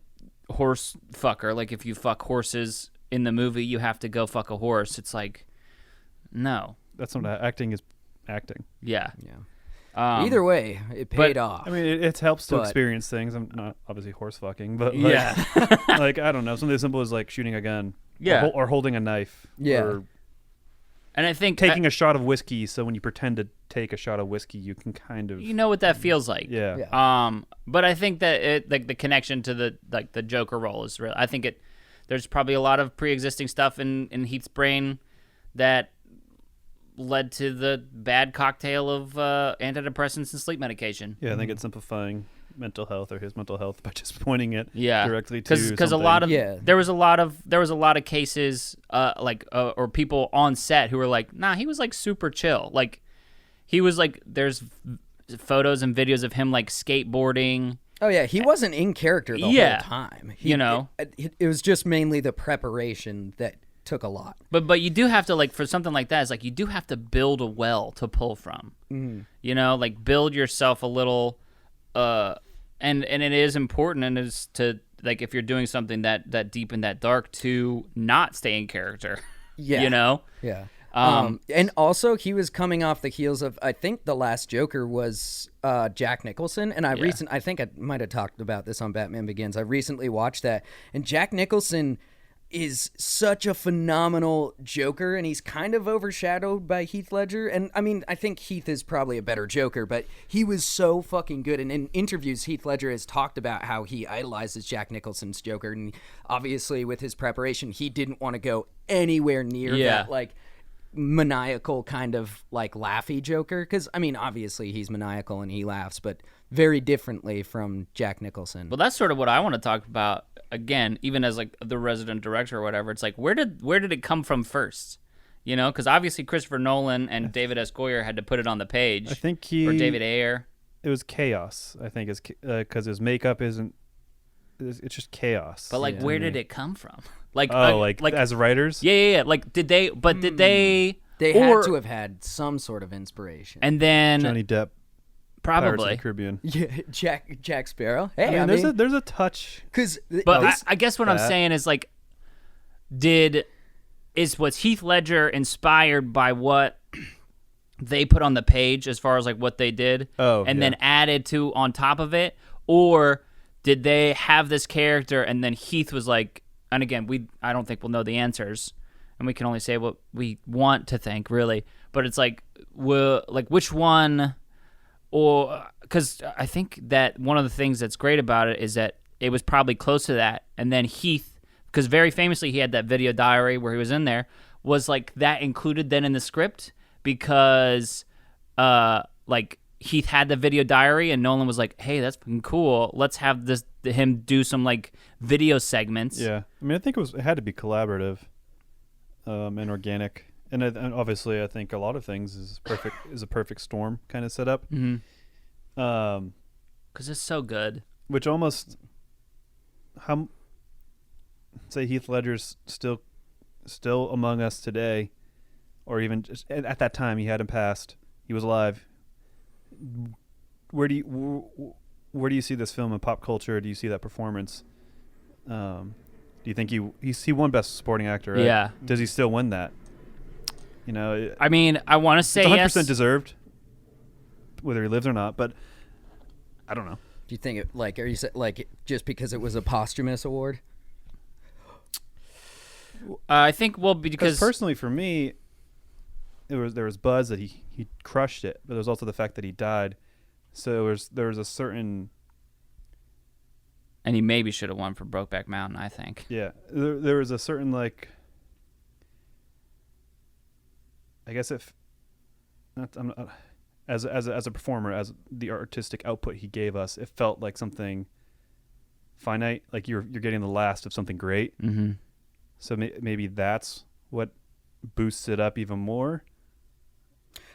horse fucker. Like if you fuck horses in the movie, you have to go fuck a horse. It's like, no. That's not acting is acting. Yeah. Yeah. Either Either way, it paid off. I mean, it helps to But- experience things. I'm not obviously horse fucking, but like, Yeah. like I don't know, something as simple as like shooting a gun, Yeah. or holding a knife, Yeah. or And I think taking a shot of whiskey. So when you pretend to take a shot of whiskey, you can kind of you know what that feels like. yeah. Yeah. But I think that it like the connection to the Joker role is real. I think there's probably a lot of pre-existing stuff in Heath's brain that led to the bad cocktail of antidepressants and sleep medication. Yeah, I think it's simplifying mental health or his mental health by just pointing it Yeah, directly to because a something. lot of Yeah. there was a lot of cases or people on set who were like, nah, he was like super chill. Like he was like there's photos and videos of him like skateboarding. Oh yeah, he wasn't in character the Yeah. whole time. You know. It was just mainly the preparation that took a lot. But you do have to like for something like that, it's like you do have to build a well to pull from. You know, like build yourself a little, and it is important, and it's to like if you're doing something that deep and that dark to not stay in character. Yeah. You know. Yeah. And also he was coming off the heels of I think the last Joker was Jack Nicholson, and I think I might have talked about this on Batman Begins. I recently watched that, and Jack Nicholson is such a phenomenal Joker, and he's kind of overshadowed by Heath Ledger. And I mean, I think Heath is probably a better Joker, but he was so fucking good. And in interviews, Heath Ledger has talked about how he idolizes Jack Nicholson's Joker, and obviously with his preparation, he didn't want to go anywhere near that like maniacal kind of like laughy Joker, because I mean obviously he's maniacal and he laughs, but very differently from Jack Nicholson. Well, that's sort of what I want to talk about again, even as like the resident director or whatever. It's like where did it come from first? You know, because obviously Christopher Nolan and David S. Goyer had to put it on the page. I think or David Ayer. It was chaos. I think is because his makeup isn't. It's just chaos. But like, where did it come from? Like, like as writers. Yeah. Like, did they? But did they? They had to have had some sort of inspiration. And then Johnny Depp, Pirates of probably. the Caribbean. yeah, Jack Sparrow. Hey, I mean, there's a touch. because But I guess what I'm that. saying is like, was Heath Ledger inspired by what they put on the page as far as like what they did, and then added to on top of it, or did they have this character and then Heath was like, and again, I don't think we'll know the answers, and we can only say what we want to think, really. But it's like, which one, or because I think that one of the things that's great about it is that it was probably close to that, and then Heath because very famously he had that video diary where he was in there. Was like that included then in the script because like Heath had the video diary and Nolan was like, hey, that's fucking cool. Let's have him do some like video segments. Yeah, I mean, I think it had to be collaborative, and organic, and obviously, I think a lot of things is a perfect storm kind of setup. Mm-hmm. Because it's so good. Which almost, say Heath Ledger's still among us today, or even just at that time he hadn't passed. He was alive. Where do you see this film in pop culture? Do you see that performance? Do you think he won Best Supporting Actor? Right? Yeah. Does he still win that? You know. I mean, I want to say 100% yes. 100% deserved, whether he lives or not. But I don't know. Do you think it are you like just because it was a posthumous award? I think because personally for me, there was buzz that he crushed it, but there's also the fact that he died. So there was a certain, and he maybe should have won for Brokeback Mountain. I think. Yeah, there was a certain like. I guess as a performer, as the artistic output he gave us, it felt like something finite, like you're getting the last of something great. Mm-hmm. So maybe that's what boosts it up even more.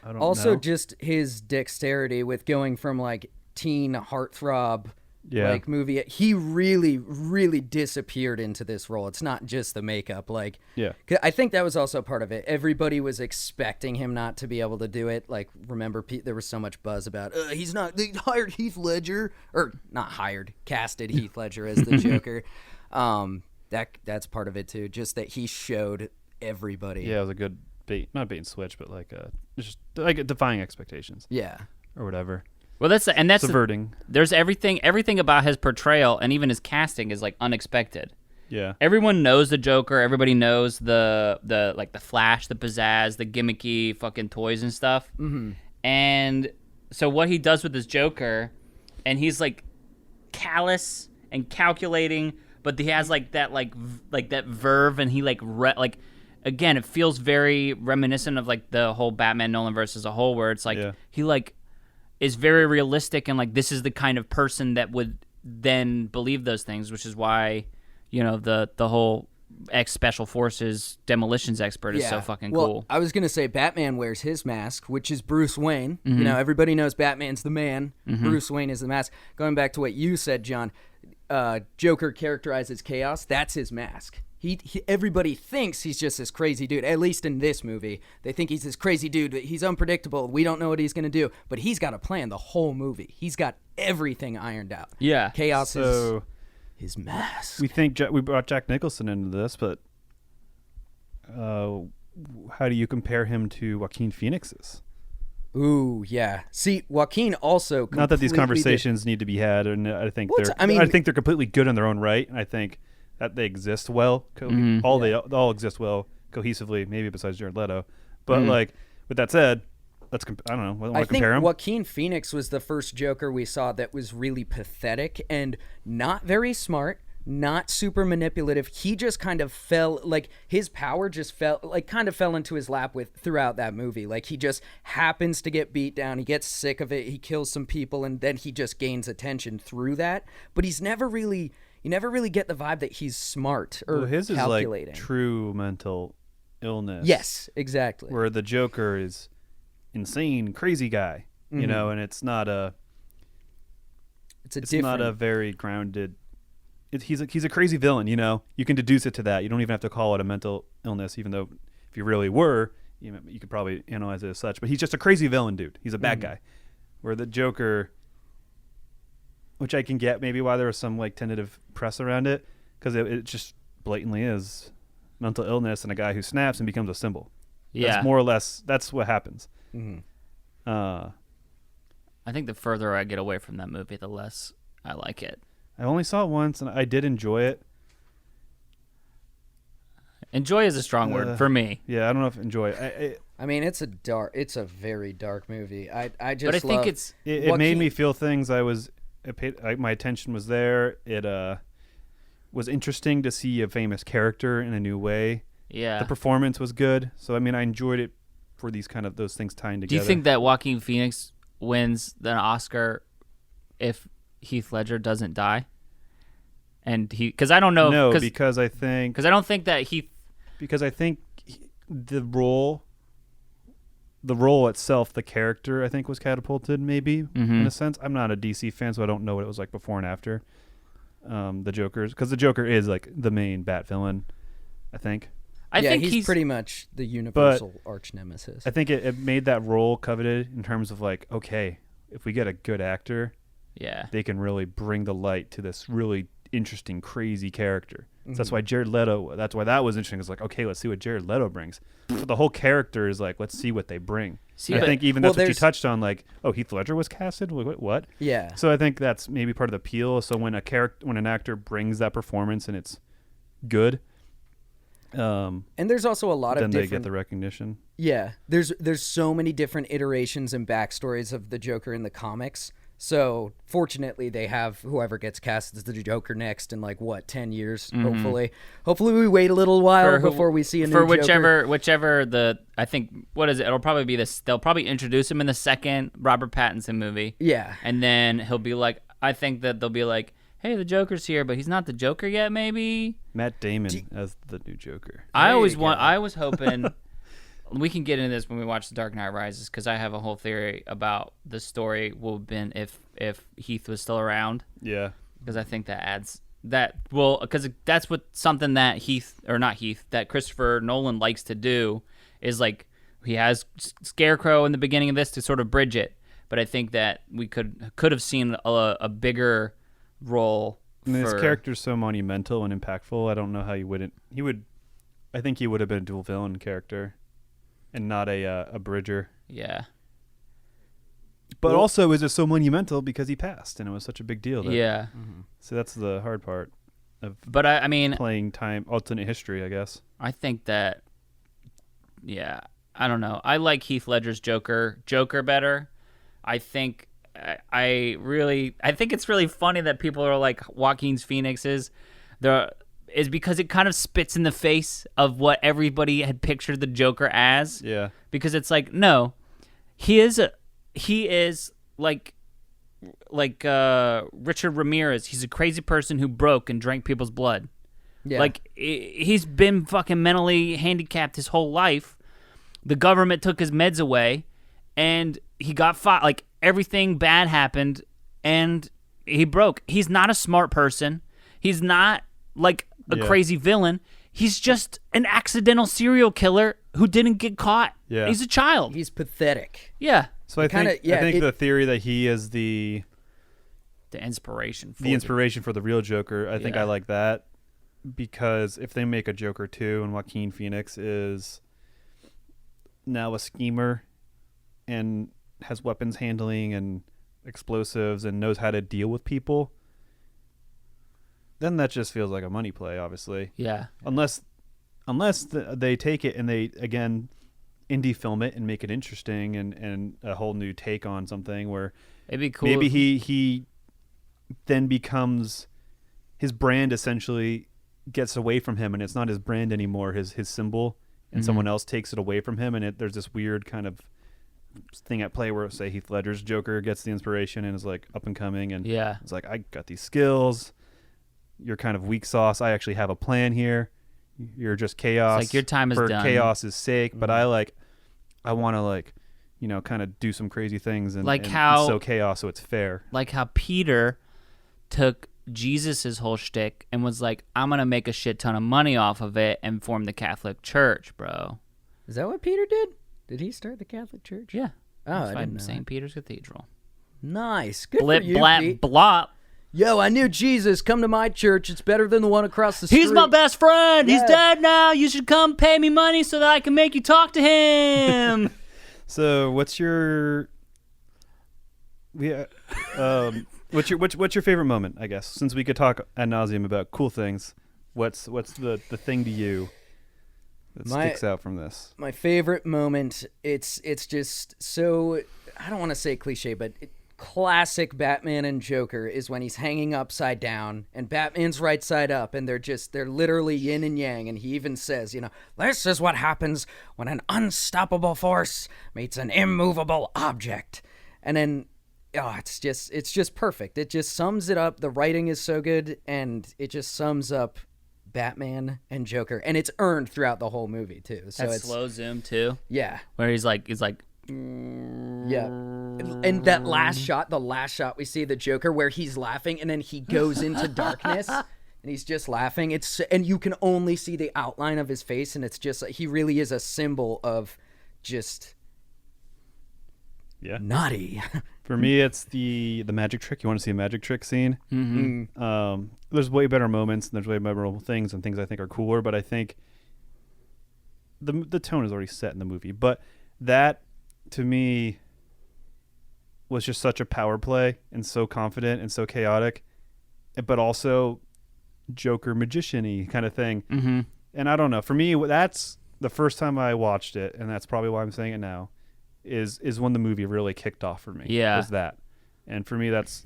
I don't also, know. just his dexterity with going from like teen heartthrob like movie. He really, really disappeared into this role. It's not just the makeup. Like, yeah, I think that was also part of it. Everybody was expecting him not to be able to do it. Like, remember, there was so much buzz about he's not. They hired Heath Ledger, or not hired, casted Heath Ledger as the Joker. That's part of it too. Just that he showed everybody. Yeah, it was a good not bait and switch, but like just like defying expectations. Yeah, or whatever. Well, that's subverting. There's everything about his portrayal and even his casting is like unexpected. Yeah, everyone knows the Joker. Everybody knows the like the flash, the pizzazz, the gimmicky fucking toys and stuff. Mm-hmm. And so what he does with his Joker, and he's like callous and calculating, but he has like that that verve, and he like again, it feels very reminiscent of like the whole Batman Nolan versus a whole, where it's like he like is very realistic, and like this is the kind of person that would then believe those things, which is why, you know, the whole Special Forces demolitions expert is so fucking cool. I was gonna say Batman wears his mask, which is Bruce Wayne. Mm-hmm. You know, everybody knows Batman's the man. Mm-hmm. Bruce Wayne is the mask. Going back to what you said, John, Joker characterizes chaos. That's his mask. Everybody thinks he's just this crazy dude. At least in this movie, they think he's this crazy dude. He's unpredictable. We don't know what he's going to do, but he's got a plan the whole movie. He's got everything ironed out. Yeah, chaos is his mask. We brought Jack Nicholson into this, but how do you compare him to Joaquin Phoenix's? Ooh, yeah. See, Joaquin also not that these conversations need to be had, and I think I think they're completely good in their own right, and I think that they exist well. They all exist well cohesively, maybe besides Jared Leto. But like with that said, I don't know. I think Joaquin Phoenix was the first Joker we saw that was really pathetic and not very smart, not super manipulative. He just kind of fell, like his power just fell into his lap throughout that movie. Like he just happens to get beat down. He gets sick of it. He kills some people, and then he just gains attention through that. But you never really get the vibe that he's smart or his calculating. Is like true mental illness. Yes, exactly. Where the Joker is insane, crazy guy, you know, and it's not a very grounded. He's a crazy villain, you know. You can deduce it to that. You don't even have to call it a mental illness, even though if you really were, you could probably analyze it as such. But he's just a crazy villain, dude. He's a bad guy. Where the Joker, which I can get maybe why there was some like tentative press around it, because it just blatantly is mental illness and a guy who snaps and becomes a symbol. Yeah, that's more or less that's what happens. Mm-hmm. I think the further I get away from that movie, the less I like it. I only saw it once, and I did enjoy it. Enjoy is a strong word for me. Yeah, I don't know if enjoy. I mean, it's a very dark movie. I think it made me feel things. My attention was there. was interesting to see a famous character in a new way. Yeah. The performance was good. So, I mean, I enjoyed it for those things tying together. Do you think that Joaquin Phoenix wins the Oscar if Heath Ledger doesn't die? And because I don't know. No, because I think I don't think that Heath. Because I think the role itself, the character, I think was catapulted maybe in a sense. I'm not a DC fan, so I don't know what it was like before and after the Joker's, because the Joker is like the main Bat villain, I think. I think he's pretty much the universal arch nemesis. I think it made that role coveted in terms of like, okay, if we get a good actor, they can really bring the light to this really interesting, crazy character. So that's why Jared Leto. That's why that was interesting. It's like, okay, let's see what Jared Leto brings. But the whole character is like, let's see what they bring. I think even that's what you touched on. Like, oh, Heath Ledger was casted. What? Yeah. So I think that's maybe part of the appeal. So when an actor brings that performance and it's good, and there's also a lot of then different, they get the recognition. Yeah, there's so many different iterations and backstories of the Joker in the comics. So fortunately, they have whoever gets cast as the Joker next in 10 years. Hopefully we wait a little while before we see a new Joker. whichever I think what is it? It'll probably be this. They'll probably introduce him in the second Robert Pattinson movie. Yeah, and then he'll be like, I think that they'll be like, hey, the Joker's here, but he's not the Joker yet. Maybe Matt Damon as the new Joker. I was hoping. We can get into this when we watch The Dark Knight Rises, because I have a whole theory about the story would have been if Heath was still around. Yeah. Because I think that adds that because that's something that that Christopher Nolan likes to do is like he has Scarecrow in the beginning of this to sort of bridge it, but I think that we could have seen a bigger role. I mean, his character's so monumental and impactful. I don't know how I think he would have been a dual villain character. And not a bridger. Yeah. But also, is it so monumental because he passed, and it was such a big deal. So that's the hard part of. But I mean, playing alternate history, I guess. I think that. Yeah, I don't know. I like Heath Ledger's Joker better. I think it's really funny that people are like Joaquin Phoenix's. Is because it kind of spits in the face of what everybody had pictured the Joker as. Yeah. Because it's like, no, he is like Richard Ramirez. He's a crazy person who broke and drank people's blood. Yeah. Like, he's been fucking mentally handicapped his whole life. The government took his meds away, and he got fought. Like, everything bad happened, and he broke. He's not a smart person. He's not like a crazy villain. He's just an accidental serial killer who didn't get caught. Yeah. He's a child. He's pathetic. Yeah. So I think the theory that he is the inspiration for the real Joker, I think I like that, because if they make a Joker 2 and Joaquin Phoenix is now a schemer and has weapons handling and explosives and knows how to deal with people, then that just feels like a money play, obviously. Yeah. Unless they take it and they, again, indie film it and make it interesting and a whole new take on something where it'd be cool. Maybe he then becomes, his brand essentially gets away from him, and it's not his brand anymore, his symbol, and someone else takes it away from him, and there's this weird kind of thing at play where, say, Heath Ledger's Joker gets the inspiration and is like up and coming, and it's like, I got these skills. You're kind of weak sauce. I actually have a plan here. You're just chaos. It's like your time is for done. Chaos's sake, but I want to kind of do some crazy things and sow chaos so it's fair. Like how Peter took Jesus's whole shtick and was like, I'm gonna make a shit ton of money off of it and form the Catholic Church, bro. Is that what Peter did? Did he start the Catholic Church? Yeah. Oh, I didn't know. St. Peter's Cathedral. Nice. Good for you, Pete. Blop. Yo, I knew Jesus. Come to my church. It's better than the one across the street. He's my best friend. Yeah. He's dead now. You should come pay me money so that I can make you talk to him. So, what's your favorite moment? I guess since we could talk ad nauseum about cool things, what's the thing to you that sticks out from this? My favorite moment. It's just so, I don't want to say cliche, but classic Batman and Joker is when he's hanging upside down and Batman's right side up, and they're literally yin and yang. And he even says, this is what happens when an unstoppable force meets an immovable object. And then, it's just perfect. It just sums it up. The writing is so good, and it just sums up Batman and Joker, and it's earned throughout the whole movie too. So that it's slow zoom too. Yeah, where he's like. Yeah, and that last shot, we see the Joker where he's laughing, and then he goes into darkness, and he's just laughing. And you can only see the outline of his face, and it's just he really is a symbol of just naughty. For me, it's the magic trick. You want to see a magic trick scene? Mm-hmm. There's way better moments, and there's way memorable things, and things I think are cooler. But I think the tone is already set in the movie. But that, to me, was just such a power play, and so confident and so chaotic, but also Joker magician-y kind of thing. Mm-hmm. And I don't know. For me, that's the first time I watched it, and that's probably why I'm saying it now, is when the movie really kicked off for me. Yeah. Was that. And for me, that's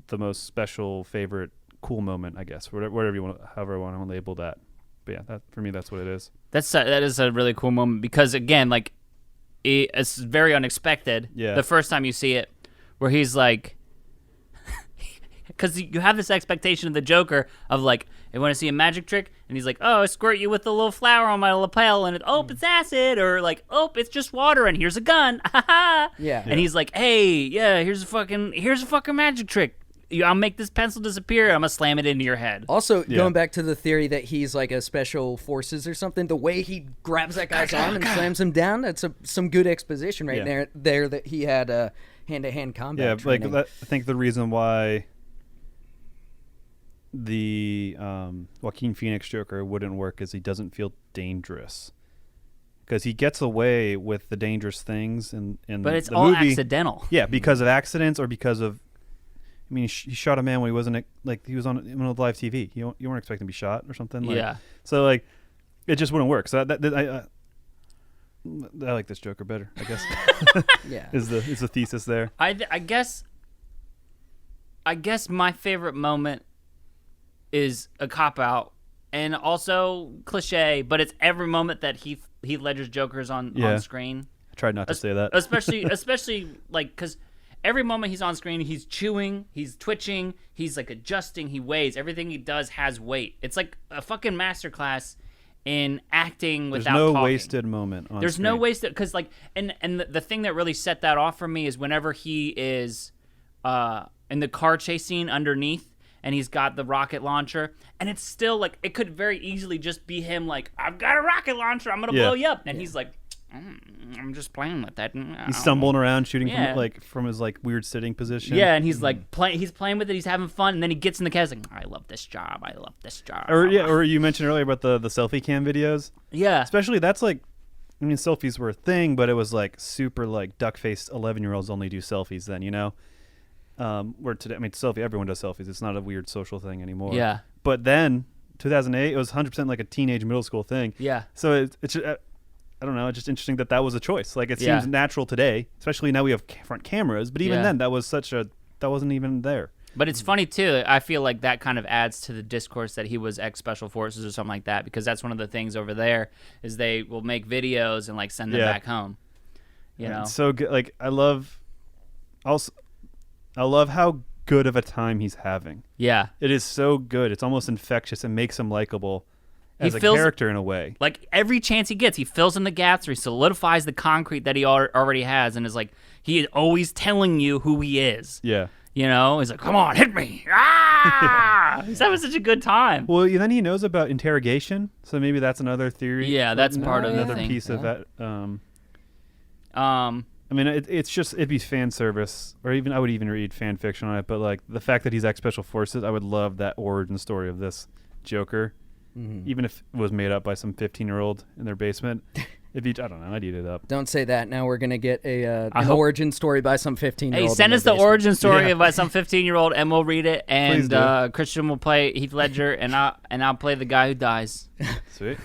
the most special, favorite, cool moment, I guess. Whatever you want, however you want to label that. But yeah, for me, that's what it is. That is a really cool moment because, again, like, it's very unexpected. Yeah. The first time you see it, where he's like, because you have this expectation of the Joker of like, I want to see a magic trick, and he's like, oh, I squirt you with a little flower on my lapel, and it's acid, or like, it's just water, and here's a gun, yeah. And he's like, hey, yeah, here's a fucking magic trick. I'll make this pencil disappear. I'm gonna slam it into your head. Also, going back to the theory that he's like a special forces or something, the way he grabs that guy's arm and slams him down, that's some good exposition right there that he had hand-to-hand combat training. I think the reason why the Joaquin Phoenix Joker wouldn't work is he doesn't feel dangerous. Because he gets away with the dangerous things in but it's the all movie. accidental. Yeah, because of accidents or because of... I mean, he shot a man when he wasn't, like, he was on live TV. You weren't expecting to be shot or something. Like, yeah. So, like, it just wouldn't work. So I like this Joker better, I guess. Yeah. is the thesis there. I guess my favorite moment is a cop-out and also cliche, but it's every moment that Heath Ledger's Joker's on screen. I tried not to say that. especially like, because every moment he's on screen, he's chewing, he's twitching, he's like adjusting, he weighs. Everything he does has weight. It's like a fucking masterclass in acting without talking. There's no wasted moment on There's screen. no wasted, because like, and the thing that really set that off for me is whenever he is in the car chase scene underneath, and he's got the rocket launcher, and it's still like, it could very easily just be him like, I've got a rocket launcher, I'm gonna blow you up, and he's like, I'm just playing with that. He's stumbling around, shooting from his like weird sitting position. Yeah, and he's like he's playing with it. He's having fun, and then he gets in the cast like, I love this job. Or you mentioned earlier about the selfie cam videos. Yeah, especially that's like, I mean, selfies were a thing, but it was like super like duck-faced 11-year-olds only do selfies then, you know. Where today, I mean, everyone does selfies. It's not a weird social thing anymore. Yeah. But then 2008, it was 100% like a teenage middle school thing. Yeah. So it's I don't know. It's just interesting that was a choice. Like, it seems natural today, especially now we have front cameras. But even then, that wasn't even there. But it's funny too. I feel like that kind of adds to the discourse that he was ex-special forces or something like that, because that's one of the things over there is they will make videos and like send them back home. You know, it's so good. Like, I love how good of a time he's having. Yeah, it is so good. It's almost infectious and makes him likable as a character in a way. Like, every chance he gets, he fills in the gaps, or he solidifies the concrete that he already has, and is like, he is always telling you who he is. Yeah. You know, he's like, come on, hit me. Ah! He's having such a good time. Well, then he knows about interrogation, so maybe that's another theory. Yeah, that's part of another the thing. piece of that. I mean, it'd be fan service, or I would even read fan fiction on it. But like, the fact that he's ex-special forces, I would love that origin story of this Joker. Mm-hmm. Even if it was made up by some 15-year-old in their basement. I don't know, I'd eat it up. Don't say that. Now we're going to get an origin story by some 15-year-old. Hey, send us the origin story by some 15-year-old, and we'll read it. And Christian will play Heath Ledger, and I'll play the guy who dies. Sweet.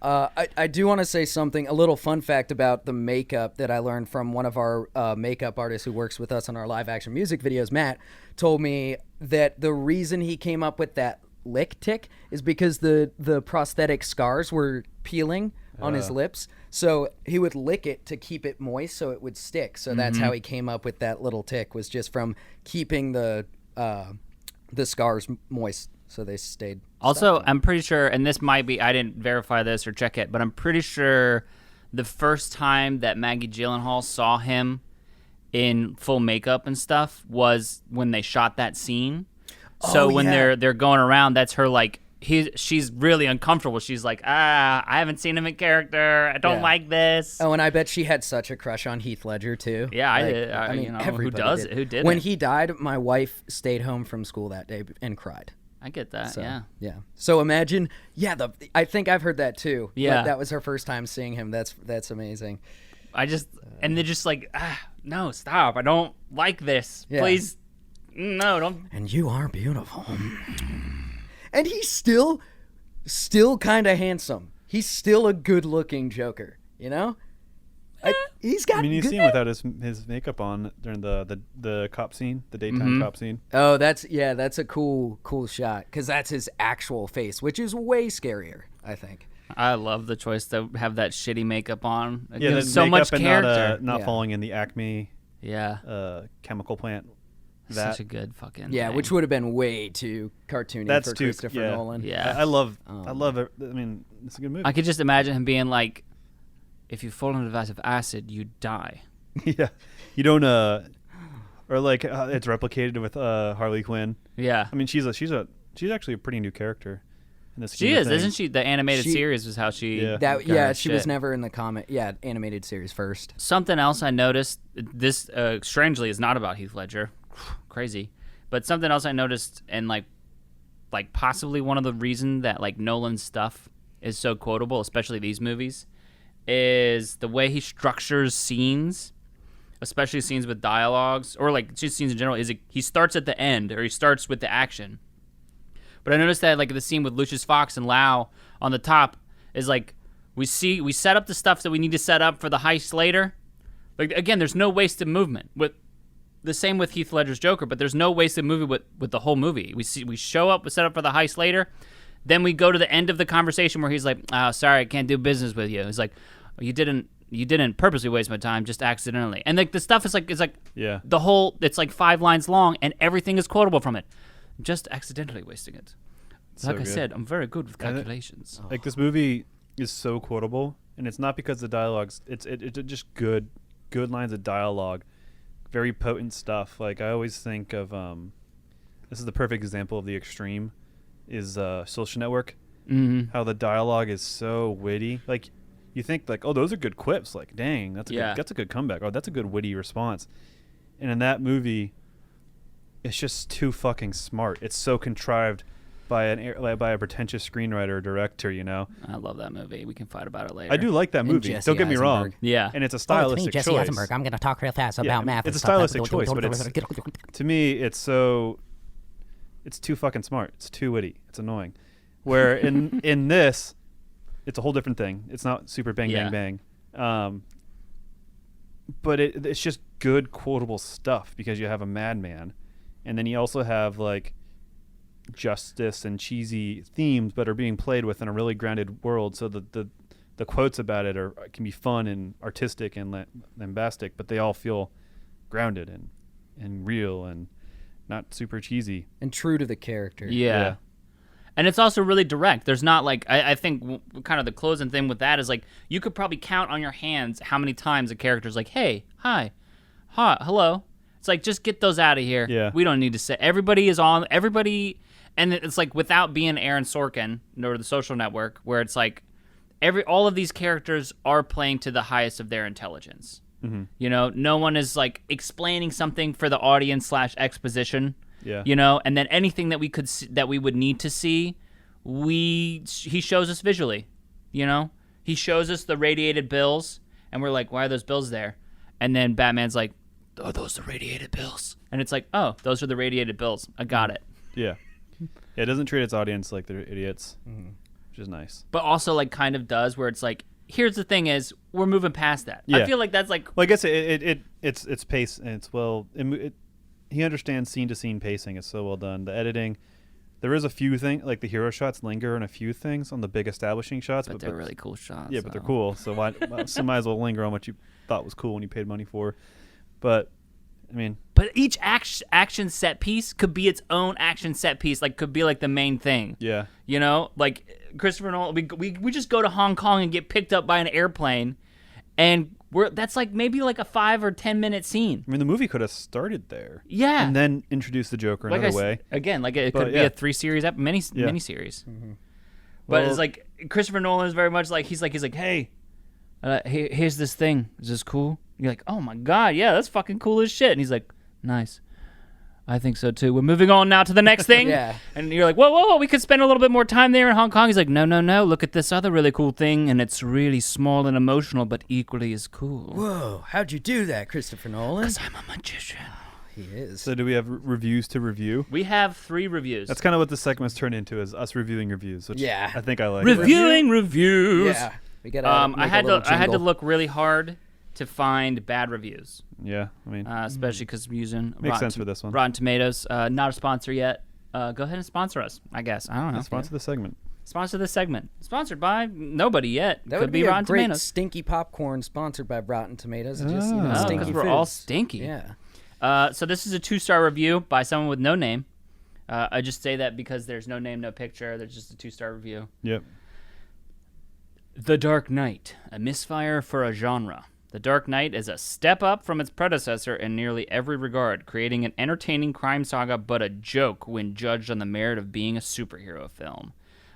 I do want to say something, a little fun fact about the makeup that I learned from one of our makeup artists who works with us on our live action music videos. Matt told me that the reason he came up with that lick tick is because the prosthetic scars were peeling on his lips. So he would lick it to keep it moist so it would stick. So that's how he came up with that little tick, was just from keeping the scars moist so they stayed. Also, I'm pretty sure, and this might be, I didn't verify this or check it, but I'm pretty sure the first time that Maggie Gyllenhaal saw him in full makeup and stuff was when they shot that scene. So when they're going around, that's her like, she's really uncomfortable. She's like, I haven't seen him in character. I don't like this. Oh, and I bet she had such a crush on Heath Ledger too. Yeah, like, I did. mean, you know, everybody who does did. it? Who did When it? he died, my wife stayed home from school that day and cried. I get that. So, yeah. Yeah. So imagine, I think I've heard that too. Yeah. That was her first time seeing him. That's amazing. And they're just like, no, stop. I don't like this. Yeah. Please, no, don't. And you are beautiful. And he's still kind of handsome. He's still a good-looking Joker, you know? He's got. I mean, you good... see him without his makeup on during the cop scene, the daytime cop scene. Oh, that's a cool shot, because that's his actual face, which is way scarier, I think. I love the choice to have that shitty makeup on. It Yeah, gives the so much makeup and character. not falling in the Acme chemical plant. Such a good fucking Yeah, thing. which would have been way too cartoony That's for too Christopher Nolan. Yeah. I love it. I mean, it's a good movie. I could just imagine him being like, if you fall into a vat of acid, you die. Yeah, you don't or like it's replicated with Harley Quinn. Yeah. I mean, she's actually a pretty new character in this. She is, isn't she? The animated series was how she. Yeah. got her She was shit. never in the comic. Yeah, animated series first. Something else I noticed. This strangely is not about Heath Ledger. Crazy, but something else I noticed, and like possibly one of the reason that like Nolan's stuff is so quotable, especially these movies, is the way he structures scenes, especially scenes with dialogues or like just scenes in general. He starts at the end, or he starts with the action. But I noticed that like the scene with Lucius Fox and Lau on the top is like we set up the stuff that we need to set up for the heist later. Like again, there's no wasted movement. With the same with Heath Ledger's Joker, but there's no wasted movie with the whole movie. We show up, we set up for the heist later, then we go to the end of the conversation where he's like, "Oh, sorry, I can't do business with you." He's like, "You didn't purposely waste my time, just accidentally." And like the stuff is like Yeah. the whole, it's like 5 lines long and everything is quotable from it. Just accidentally wasting it. Like I good. said, I'm very good with calculations. Like this movie is so quotable, and it's not because the dialogue's it's just good lines of dialogue, very potent stuff. Like I always think of this is the perfect example of the extreme is Social Network. Mm-hmm. How the dialogue is so witty. Like you think like, oh, those are good quips. Like, dang, that's a good comeback. Oh, that's a good witty response. And in that movie, it's just too fucking smart. It's so contrived by a pretentious screenwriter or director, you know. I love that movie. We can fight about it later. I do like that movie. Jesse Don't get me wrong. Eisenberg. Yeah. And it's a It's stylistic me, Jesse choice. Eisenberg. I'm going to talk real fast about math. It's a and stuff. stylistic choice, but to me, it's too fucking smart. It's too witty. It's annoying. Where in this, it's a whole different thing. It's not super bang bang bang. But it's just good quotable stuff because you have a madman, and then you also have like justice and cheesy themes, but are being played with in a really grounded world. So the quotes about it can be fun and artistic and lambastic, but they all feel grounded and real and not super cheesy And true to the character. Yeah. And it's also really direct. There's not like, I think kind of the closing thing with that is like, you could probably count on your hands how many times a character's like, hey, hi, hello. It's like, just get those out of here. Yeah. We don't need to say, everybody, and it's like without being Aaron Sorkin or the Social Network, where it's like, all of these characters are playing to the highest of their intelligence. Mm-hmm. You know, no one is like explaining something for the audience / exposition. Yeah. You know, and then anything that we could that we would need to see, he shows us visually. You know, he shows us the radiated bills, and we're like, why are those bills there? And then Batman's like, are those the radiated bills? And it's like, oh, those are the radiated bills. I got it. Yeah. It doesn't treat its audience like they're idiots. Mm-hmm. which is nice. But also like kind of does where it's like, here's the thing is we're moving past that. Yeah. I feel like that's like. Well, I guess it's pace and it's he understands scene to scene pacing. It's so well done. The editing, there is a few things like the hero shots linger on a few things on the big establishing shots, But they're really cool shots. Yeah, but they're cool. So so might as well linger on what you thought was cool when you paid money for. But I mean, but each action set piece could be its own action set piece. Like could be like the main thing. yeah. You know, like Christopher Nolan, we just go to Hong Kong and get picked up by an airplane, and that's like maybe like a 5 or 10 minute scene. I mean, the movie could have started there. Yeah. And then introduced the Joker another way. Again, like it But, could be a 3-series mini-series. Mm-hmm. But Well- it's like Christopher Nolan is very much like he's like, hey, here's this thing. Is this cool? You're like, oh my god, yeah, that's fucking cool as shit. And he's like, nice. I think so too. We're moving on now to the next thing. Yeah. And you're like, whoa, we could spend a little bit more time there in Hong Kong. He's like, no. Look at this other really cool thing, and it's really small and emotional, but equally as cool. Whoa, how'd you do that, Christopher Nolan? Because I'm a magician. He is. So do we have reviews to review? We have 3 reviews. That's kind of what this segment's turned into, is us reviewing reviews, which Yeah. I think I like. Reviewing reviews. Yeah. We gotta I had to look really hard to find bad reviews, Yeah, I mean, especially because we're using Makes sense for this one. Rotten Tomatoes. Not a sponsor yet. Go ahead and sponsor us. I guess I don't know. sponsor the segment. Sponsor this segment. Sponsored by nobody yet. That Could would be be a Rotten great Tomatoes. stinky popcorn sponsored by Rotten Tomatoes. Just Oh, stinky because we're all foods. stinky. Yeah. So this is a 2-star review by someone with no name. I just say that because there's no name, no picture. There's just a 2-star review. Yep. The Dark Knight, a misfire for a genre. The Dark Knight is a step up from its predecessor in nearly every regard, creating an entertaining crime saga but a joke when judged on the merit of being a superhero film.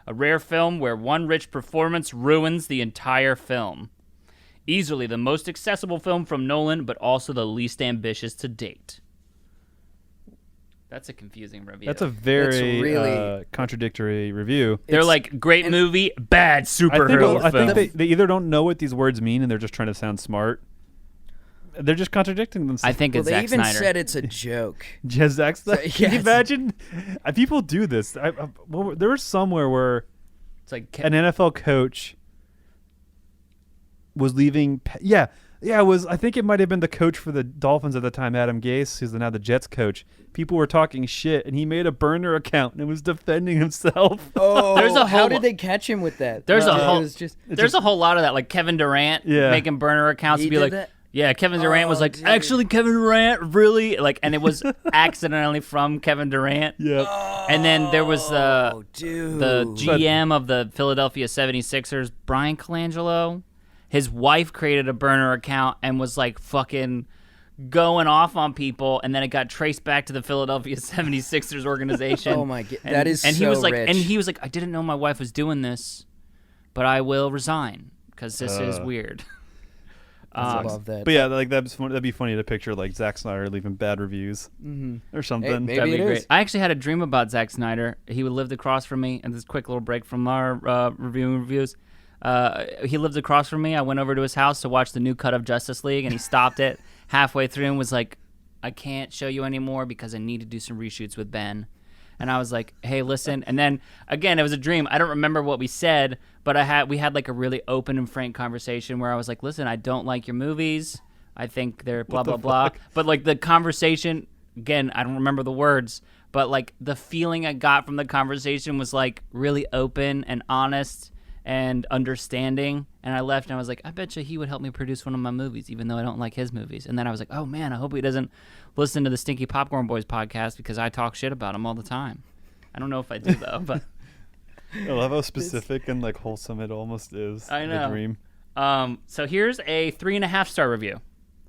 A rare film where one rich performance ruins the entire film. Easily the most accessible film from Nolan, but also the least ambitious to date. That's a confusing review. That's a very really- contradictory review. They're like, great movie, bad superhero I film. think they either don't know what these words mean and they're just trying to sound smart. They're just contradicting themselves. I think Well, it's they Zack even Snyder. said it's a joke. Just Zack Snyder. So, Can you yes. imagine? People do this. There was somewhere where It's like an NFL coach was leaving. It was. I think it might have been the coach for the Dolphins at the time, Adam Gase, who's now the Jets coach. People were talking shit, and he made a burner account and was defending himself. Oh, There's a how whole- did they catch him with that? There's a It whole- was just, There's a whole lot of that, like Kevin Durant Yeah. making burner accounts He to be did like, that? yeah, Kevin Durant was Oh, like, dude. actually, Kevin Durant, really? Like, and it was accidentally from Kevin Durant. Yeah. And then there was oh, dude. the GM of the Philadelphia 76ers, Brian Colangelo. His wife created a burner account and was like fucking going off on people, and then it got traced back to the Philadelphia 76ers organization. Oh my God, And, that is and he so was like, rich. and he was like, I didn't know my wife was doing this, but I will resign because this is weird. I love that. But yeah, like that'd be funny to picture like Zack Snyder leaving bad reviews or something. maybe That'd be it great. is. I actually had a dream about Zack Snyder. He lived across from me, and this quick little break from our reviewing reviews. He lived across from me. I went over to his house to watch the new cut of Justice League, and he stopped it halfway through and was like, I can't show you anymore because I need to do some reshoots with Ben. And I was like, hey, listen. And then, again, it was a dream. I don't remember what we said, but we had like a really open and frank conversation where I was like, listen, I don't like your movies. I think they're blah, blah, blah. But like the conversation, again, I don't remember the words, but like the feeling I got from the conversation was like really open and honest and understanding. And I left and I was like, I bet you he would help me produce one of my movies, even though I don't like his movies. And then I was like, oh man, I hope he doesn't listen to the Stinky Popcorn Boys podcast because I talk shit about him all the time. I don't know if I do though, but I love how specific and like wholesome it almost is. I know. The dream. So here's a 3.5-star review.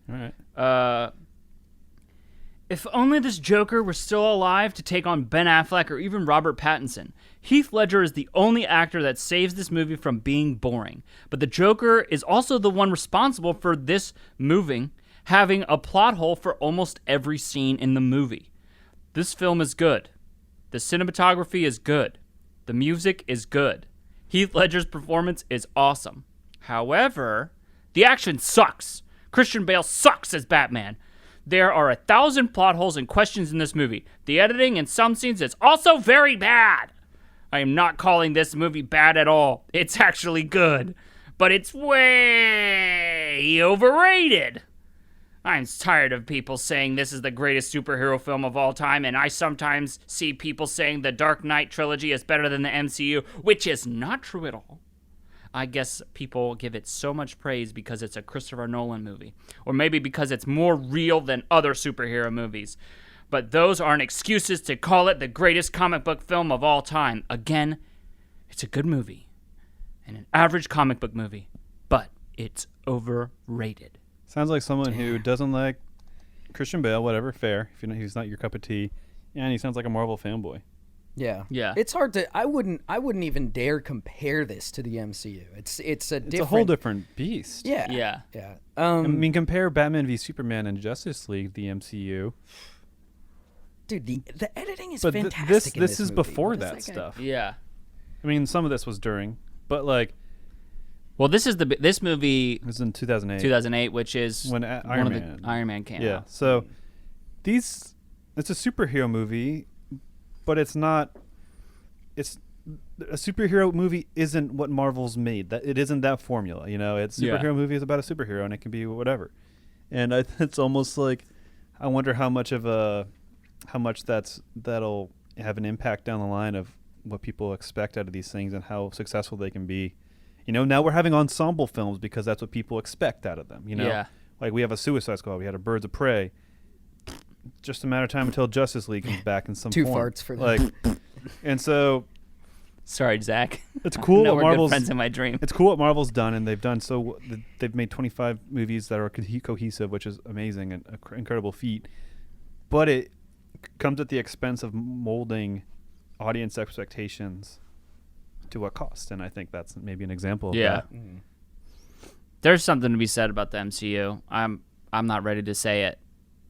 All right. If only this Joker were still alive to take on Ben Affleck or even Robert Pattinson. Heath Ledger is the only actor that saves this movie from being boring. But the Joker is also the one responsible for this movie having a plot hole for almost every scene in the movie. This film is good. The cinematography is good. The music is good. Heath Ledger's performance is awesome. However, the action sucks. Christian Bale sucks as Batman. There are 1,000 plot holes and questions in this movie. The editing in some scenes is also very bad. I am not calling this movie bad at all. It's actually good. But it's way overrated. I'm tired of people saying this is the greatest superhero film of all time, and I sometimes see people saying the Dark Knight trilogy is better than the MCU, which is not true at all. I guess people give it so much praise because it's a Christopher Nolan movie, or maybe because it's more real than other superhero movies. But those aren't excuses to call it the greatest comic book film of all time. Again, it's a good movie and an average comic book movie, but it's overrated. Sounds like someone who doesn't like Christian Bale, whatever, fair. If you know he's not your cup of tea, and he sounds like a Marvel fanboy. Yeah. Yeah. It's hard to. I wouldn't even dare compare this to the MCU. It's a whole different beast. Yeah. Yeah. Yeah. I mean, compare Batman v Superman and Justice League, the MCU. Dude, the editing is But fantastic. this is movie. before What is that guy- stuff. Yeah. I mean, some of this was during, but like Well, this movie it was in 2008. 2008, which is When one Iron of Man. the Iron Man came Yeah. out. So it's a superhero movie, but it's not. It's a superhero movie isn't what Marvel's made. That it isn't that formula. You know, it's Yeah. superhero movie is about a superhero, and it can be whatever. And it's almost like I wonder how much that'll have an impact down the line of what people expect out of these things and how successful they can be. You know, now we're having ensemble films because that's what people expect out of them. You know, Yeah. like we have a Suicide Squad, we had a Birds of Prey. Just a matter of time until Justice League comes back in some Two form. farts for that. Like, and so Sorry, Zach. it's cool No, what we're good Marvel's friends in my dream. it's cool what Marvel's done, and they've done so. They've made 25 movies that are cohesive, which is amazing and an incredible feat. But it comes at the expense of molding audience expectations to what cost, and I think that's maybe an example of Yeah. that. There's something to be said about the MCU. I'm not ready to say it.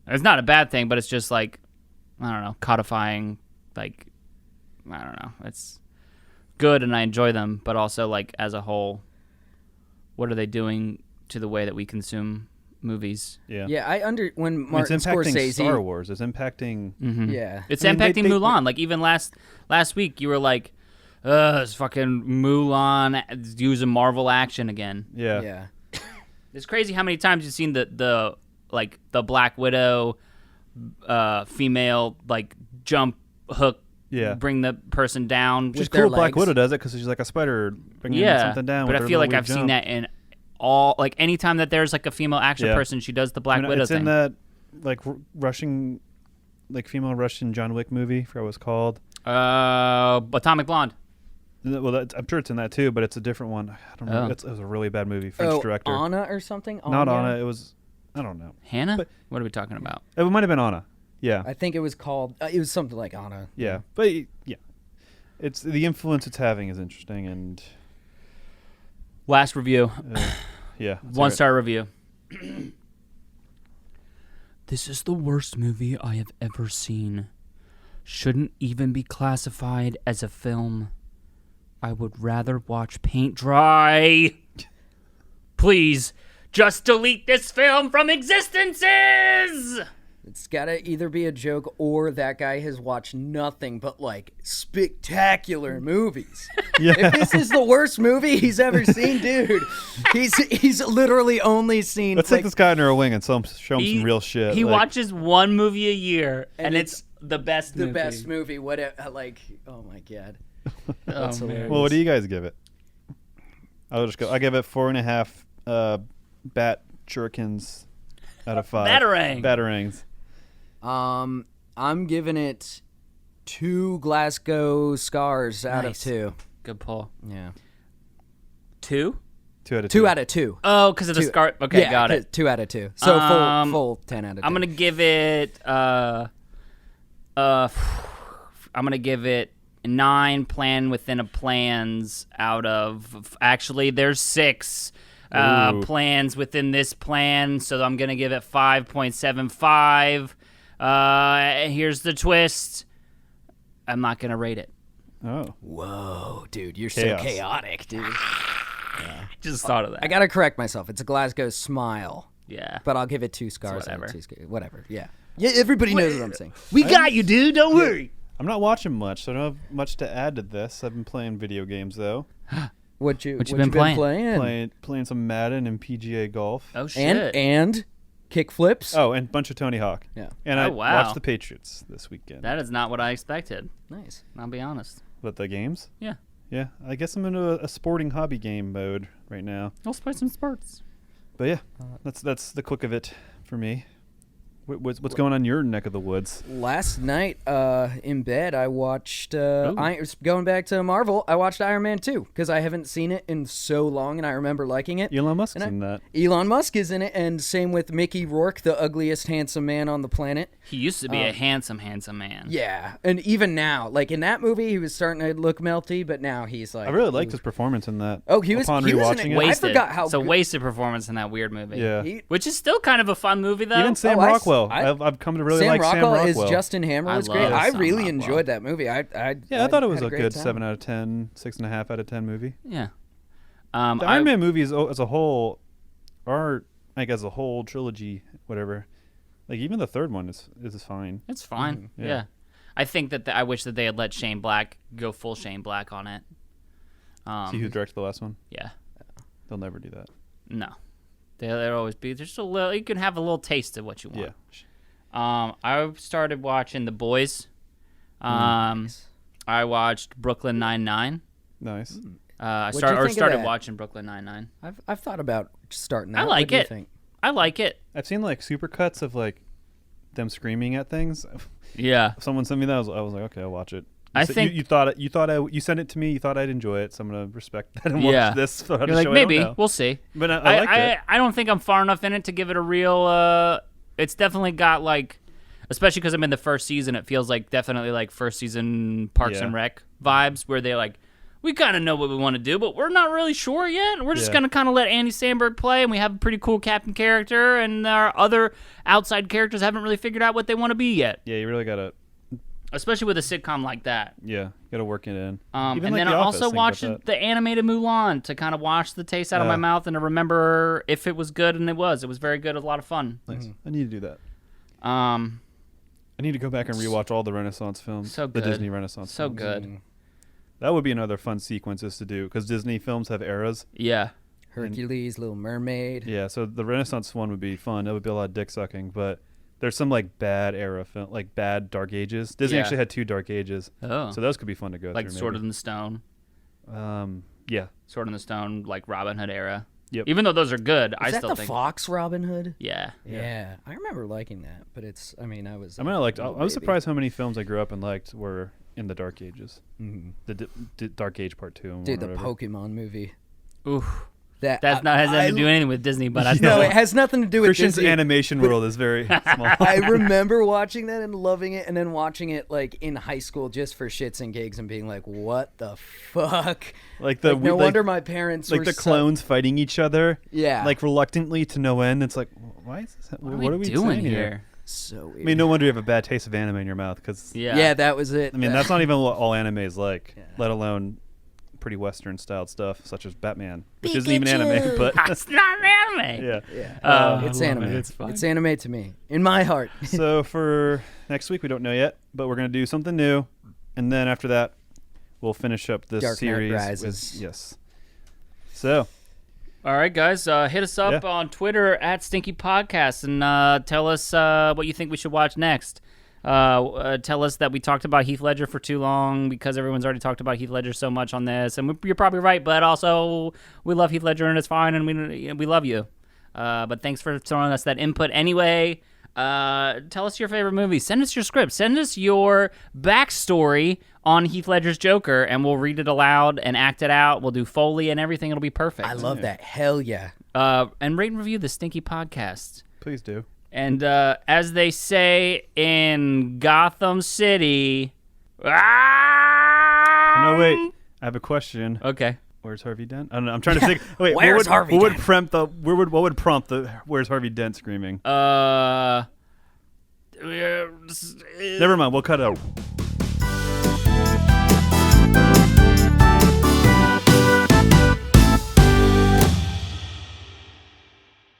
It's not a bad thing, but it's just like, I don't know, codifying, like, I don't know. It's good and I enjoy them, but also like as a whole, what are they doing to the way that we consume movies? Yeah, Yeah, when I mean, Martin it's impacting Scorsese. Star Wars. It's impacting. Yeah. It's I mean, impacting they- Mulan. Like even last week, you were like, it's fucking Mulan using Marvel action again. Yeah. Yeah. It's crazy how many times you've seen the Black Widow female like jump hook, Yeah. bring the person down. Which is their cool. Black legs. Widow does it because she's like a spider bringing something down. but with I her feel like little I've seen jump. that in all like anytime that there's like a female action Yeah. person, she does the Black I mean, Widow it's thing. in that like Russian, like female Russian John Wick movie. I forgot what it's called. Atomic Blonde. Well, I'm sure it's in that too, but it's a different one. I don't know. Oh. It was a really bad movie. French director. Anna or something? Not Anya? Anna. It was. I don't know. Hannah? But- What are we talking about? It might have been Anna. Yeah. I think it was called. It was something like Anna. Yeah. But yeah, it's the influence it's having is interesting, and Last review. yeah. let's hear it. 1-star review. This is the worst movie I have ever seen. Shouldn't even be classified as a film. I would rather watch paint dry. Please, just delete this film from existences! It's gotta either be a joke or that guy has watched nothing but like spectacular movies. Yeah. If this is the worst movie he's ever seen, dude, he's literally only seen. Let's take this guy under a wing and show him some real shit. He like, watches one movie a year, and And it's the best the movie. best movie. What? Like, oh my god. Oh, man. Well, what do you guys give it? I'll just go. I give it 4.5 bat shurikens out of 5. Batarangs. Batarangs. I'm giving it 2 Glasgow scars out of Nice. 2. Good pull. Yeah. 2? 2 out of 2. 2 out of 2. Oh, because of the scar. Okay, yeah, got it. 2 out of 2. So Um, full 10 out of 10. I'm gonna give it. I'm gonna give it 9 plan within a plans out of. Actually, there's 6 Ooh. plans within this plan, so I'm gonna give it 5.75. Here's the twist. I'm not gonna rate it. Oh. Whoa, dude, you're Chaos. so chaotic, dude. Just thought of that. I gotta correct myself. It's a Glasgow smile, Yeah. but I'll give it 2 scars. whatever. Whatever. Yeah. Yeah. Everybody knows what I'm saying. We got you, dude. Don't worry. I'm not watching much, so I don't have much to add to this. I've been playing video games though. What you been playing? Playing some Madden and PGA golf. Oh shit! And kick flips. Oh, and a bunch of Tony Hawk. Yeah. And I wow. watched the Patriots this weekend. That is not what I expected. Nice. I'll be honest. But the games? Yeah. Yeah, I guess I'm into a sporting hobby game mode right now. I'll play some sports. But yeah, that's the quick of it for me. What's going on in your neck of the woods? Last night, in bed, I watched. Going back to Marvel, I watched Iron Man 2 because I haven't seen it in so long, and I remember liking it. Elon Musk's in that. Elon Musk is in it, and same with Mickey Rourke, the ugliest handsome man on the planet. He used to be a handsome man. Yeah, and even now, like in that movie, he was starting to look melty, but now he's like. I really liked his performance in that. Oh, he was. Upon He was rewatching in it. it. I Wasted. forgot how. It's a good- wasted performance in that weird movie. Yeah. Which is still kind of a fun movie, though. Even Sam Oh, I- Rockwell. I- I've come to really Sam like Rockwell Sam is Rockwell. Justin Hammer I was great. love I Sam really Rockwell. enjoyed that movie. I thought it was had a great good time. 7 out of 10, 6.5 out of 10 movie. Yeah. The Iron Man movies as a whole are, like, as a whole trilogy, whatever. Like, even the third one is fine. It's fine. Yeah. Yeah. I think that I wish that they had let Shane Black go full Shane Black on it. See who directed the last one? Yeah. They'll never do that. No. There'll always be just a little. You can have a little taste of what you want. Yeah. I started watching The Boys. I watched Brooklyn Nine-Nine. Nice. I What'd you think of started that? watching Brooklyn Nine-Nine. I've thought about starting that. I like What do you it. think? I like it. I've seen, like, supercuts of, like, them screaming at things. Yeah. Someone sent me that. I was like, okay, I'll watch it. I think you sent it to me. You thought I'd enjoy it, so I'm gonna respect that and Yeah. watch this. You're like, maybe we'll see. But I liked it. I don't think I'm far enough in it to give it a real. It's definitely got like, especially because I'm in the first season. It feels like definitely like first season Parks Yeah. and Rec vibes, where they like, we kind of know what we want to do, but we're not really sure yet. We're just Yeah. gonna kind of let Andy Samberg play, and we have a pretty cool captain character, and our other outside characters haven't really figured out what they want to be yet. Yeah, you really gotta. Especially with a sitcom like that. Yeah, gotta work it in. And Even like then The I Office, also think about watched that. the animated Mulan to kind of wash the taste out of my mouth and to remember if it was good, and it was. It was very good, a lot of fun. Nice. I need to do that. I I need to go back and rewatch all the Renaissance films. So The good. Disney Renaissance. So films. good. That would be another fun sequences to do because Disney films have eras. Yeah. Hercules, Little Mermaid. Yeah, so the Renaissance one would be fun. It would be a lot of dick sucking, but there's some like bad era film, like bad Dark Ages. Disney Yeah. actually had 2 Dark Ages, Oh. so those could be fun to go Like through. Sword maybe. in the Stone. Yeah. Sword in the Stone, like Robin Hood era. Yep. Even though those are good, I Is that still the think. Fox Robin Hood? Yeah. Yeah, I remember liking that, but it's. I mean, I was. I was surprised how many films I grew up and liked were in the Dark Ages. Mhm. The Dark Age Part 2. And Dude, the whatever. Pokemon movie. Oof. That Has nothing to do anything with Disney, but I still. No, it has nothing to do with Christian's Disney. animation world is very small. I remember watching that and loving it, and then watching it like in high school just for shits and gigs, and being like, "What the fuck?" Like the no like- wonder my parents like were the so- clones fighting each other. Yeah. Like reluctantly to no end. It's like, why is this? What are we saying doing here? So weird. I mean, no wonder you have a bad taste of anime in your mouth because Yeah. that was it. I mean that's not even what all anime is like, let alone pretty Western styled stuff such as Batman, which isn't even anime, but It's not anime. yeah. it's I love anime. it. It's, It's fun. anime to me, in my heart. So for next week, we don't know yet, but we're gonna do something new, and then after that, we'll finish up this Dark Knight series. Rises. Yes. So All right, guys, hit us up Yeah. on Twitter at Stinky Podcast and tell us what you think we should watch next. Tell us that we talked about Heath Ledger for too long because everyone's already talked about Heath Ledger so much on this, and you're probably right. But also, we love Heath Ledger and it's fine, and we love you. But thanks for throwing us that input anyway. Tell us your favorite movie. Send us your script. Send us your backstory on Heath Ledger's Joker, and we'll read it aloud and act it out. We'll do Foley and everything. It'll be perfect. I love that. Hell yeah. And rate and review the Stinky Podcast. please do. And as they say in Gotham City, No, wait. I have a question. Okay. Where's Harvey Dent? I don't know. I'm trying to think. Wait, Where's Harvey what would Dent? prompt the what would prompt the Where's Harvey Dent screaming? Never Never mind. We'll cut it out.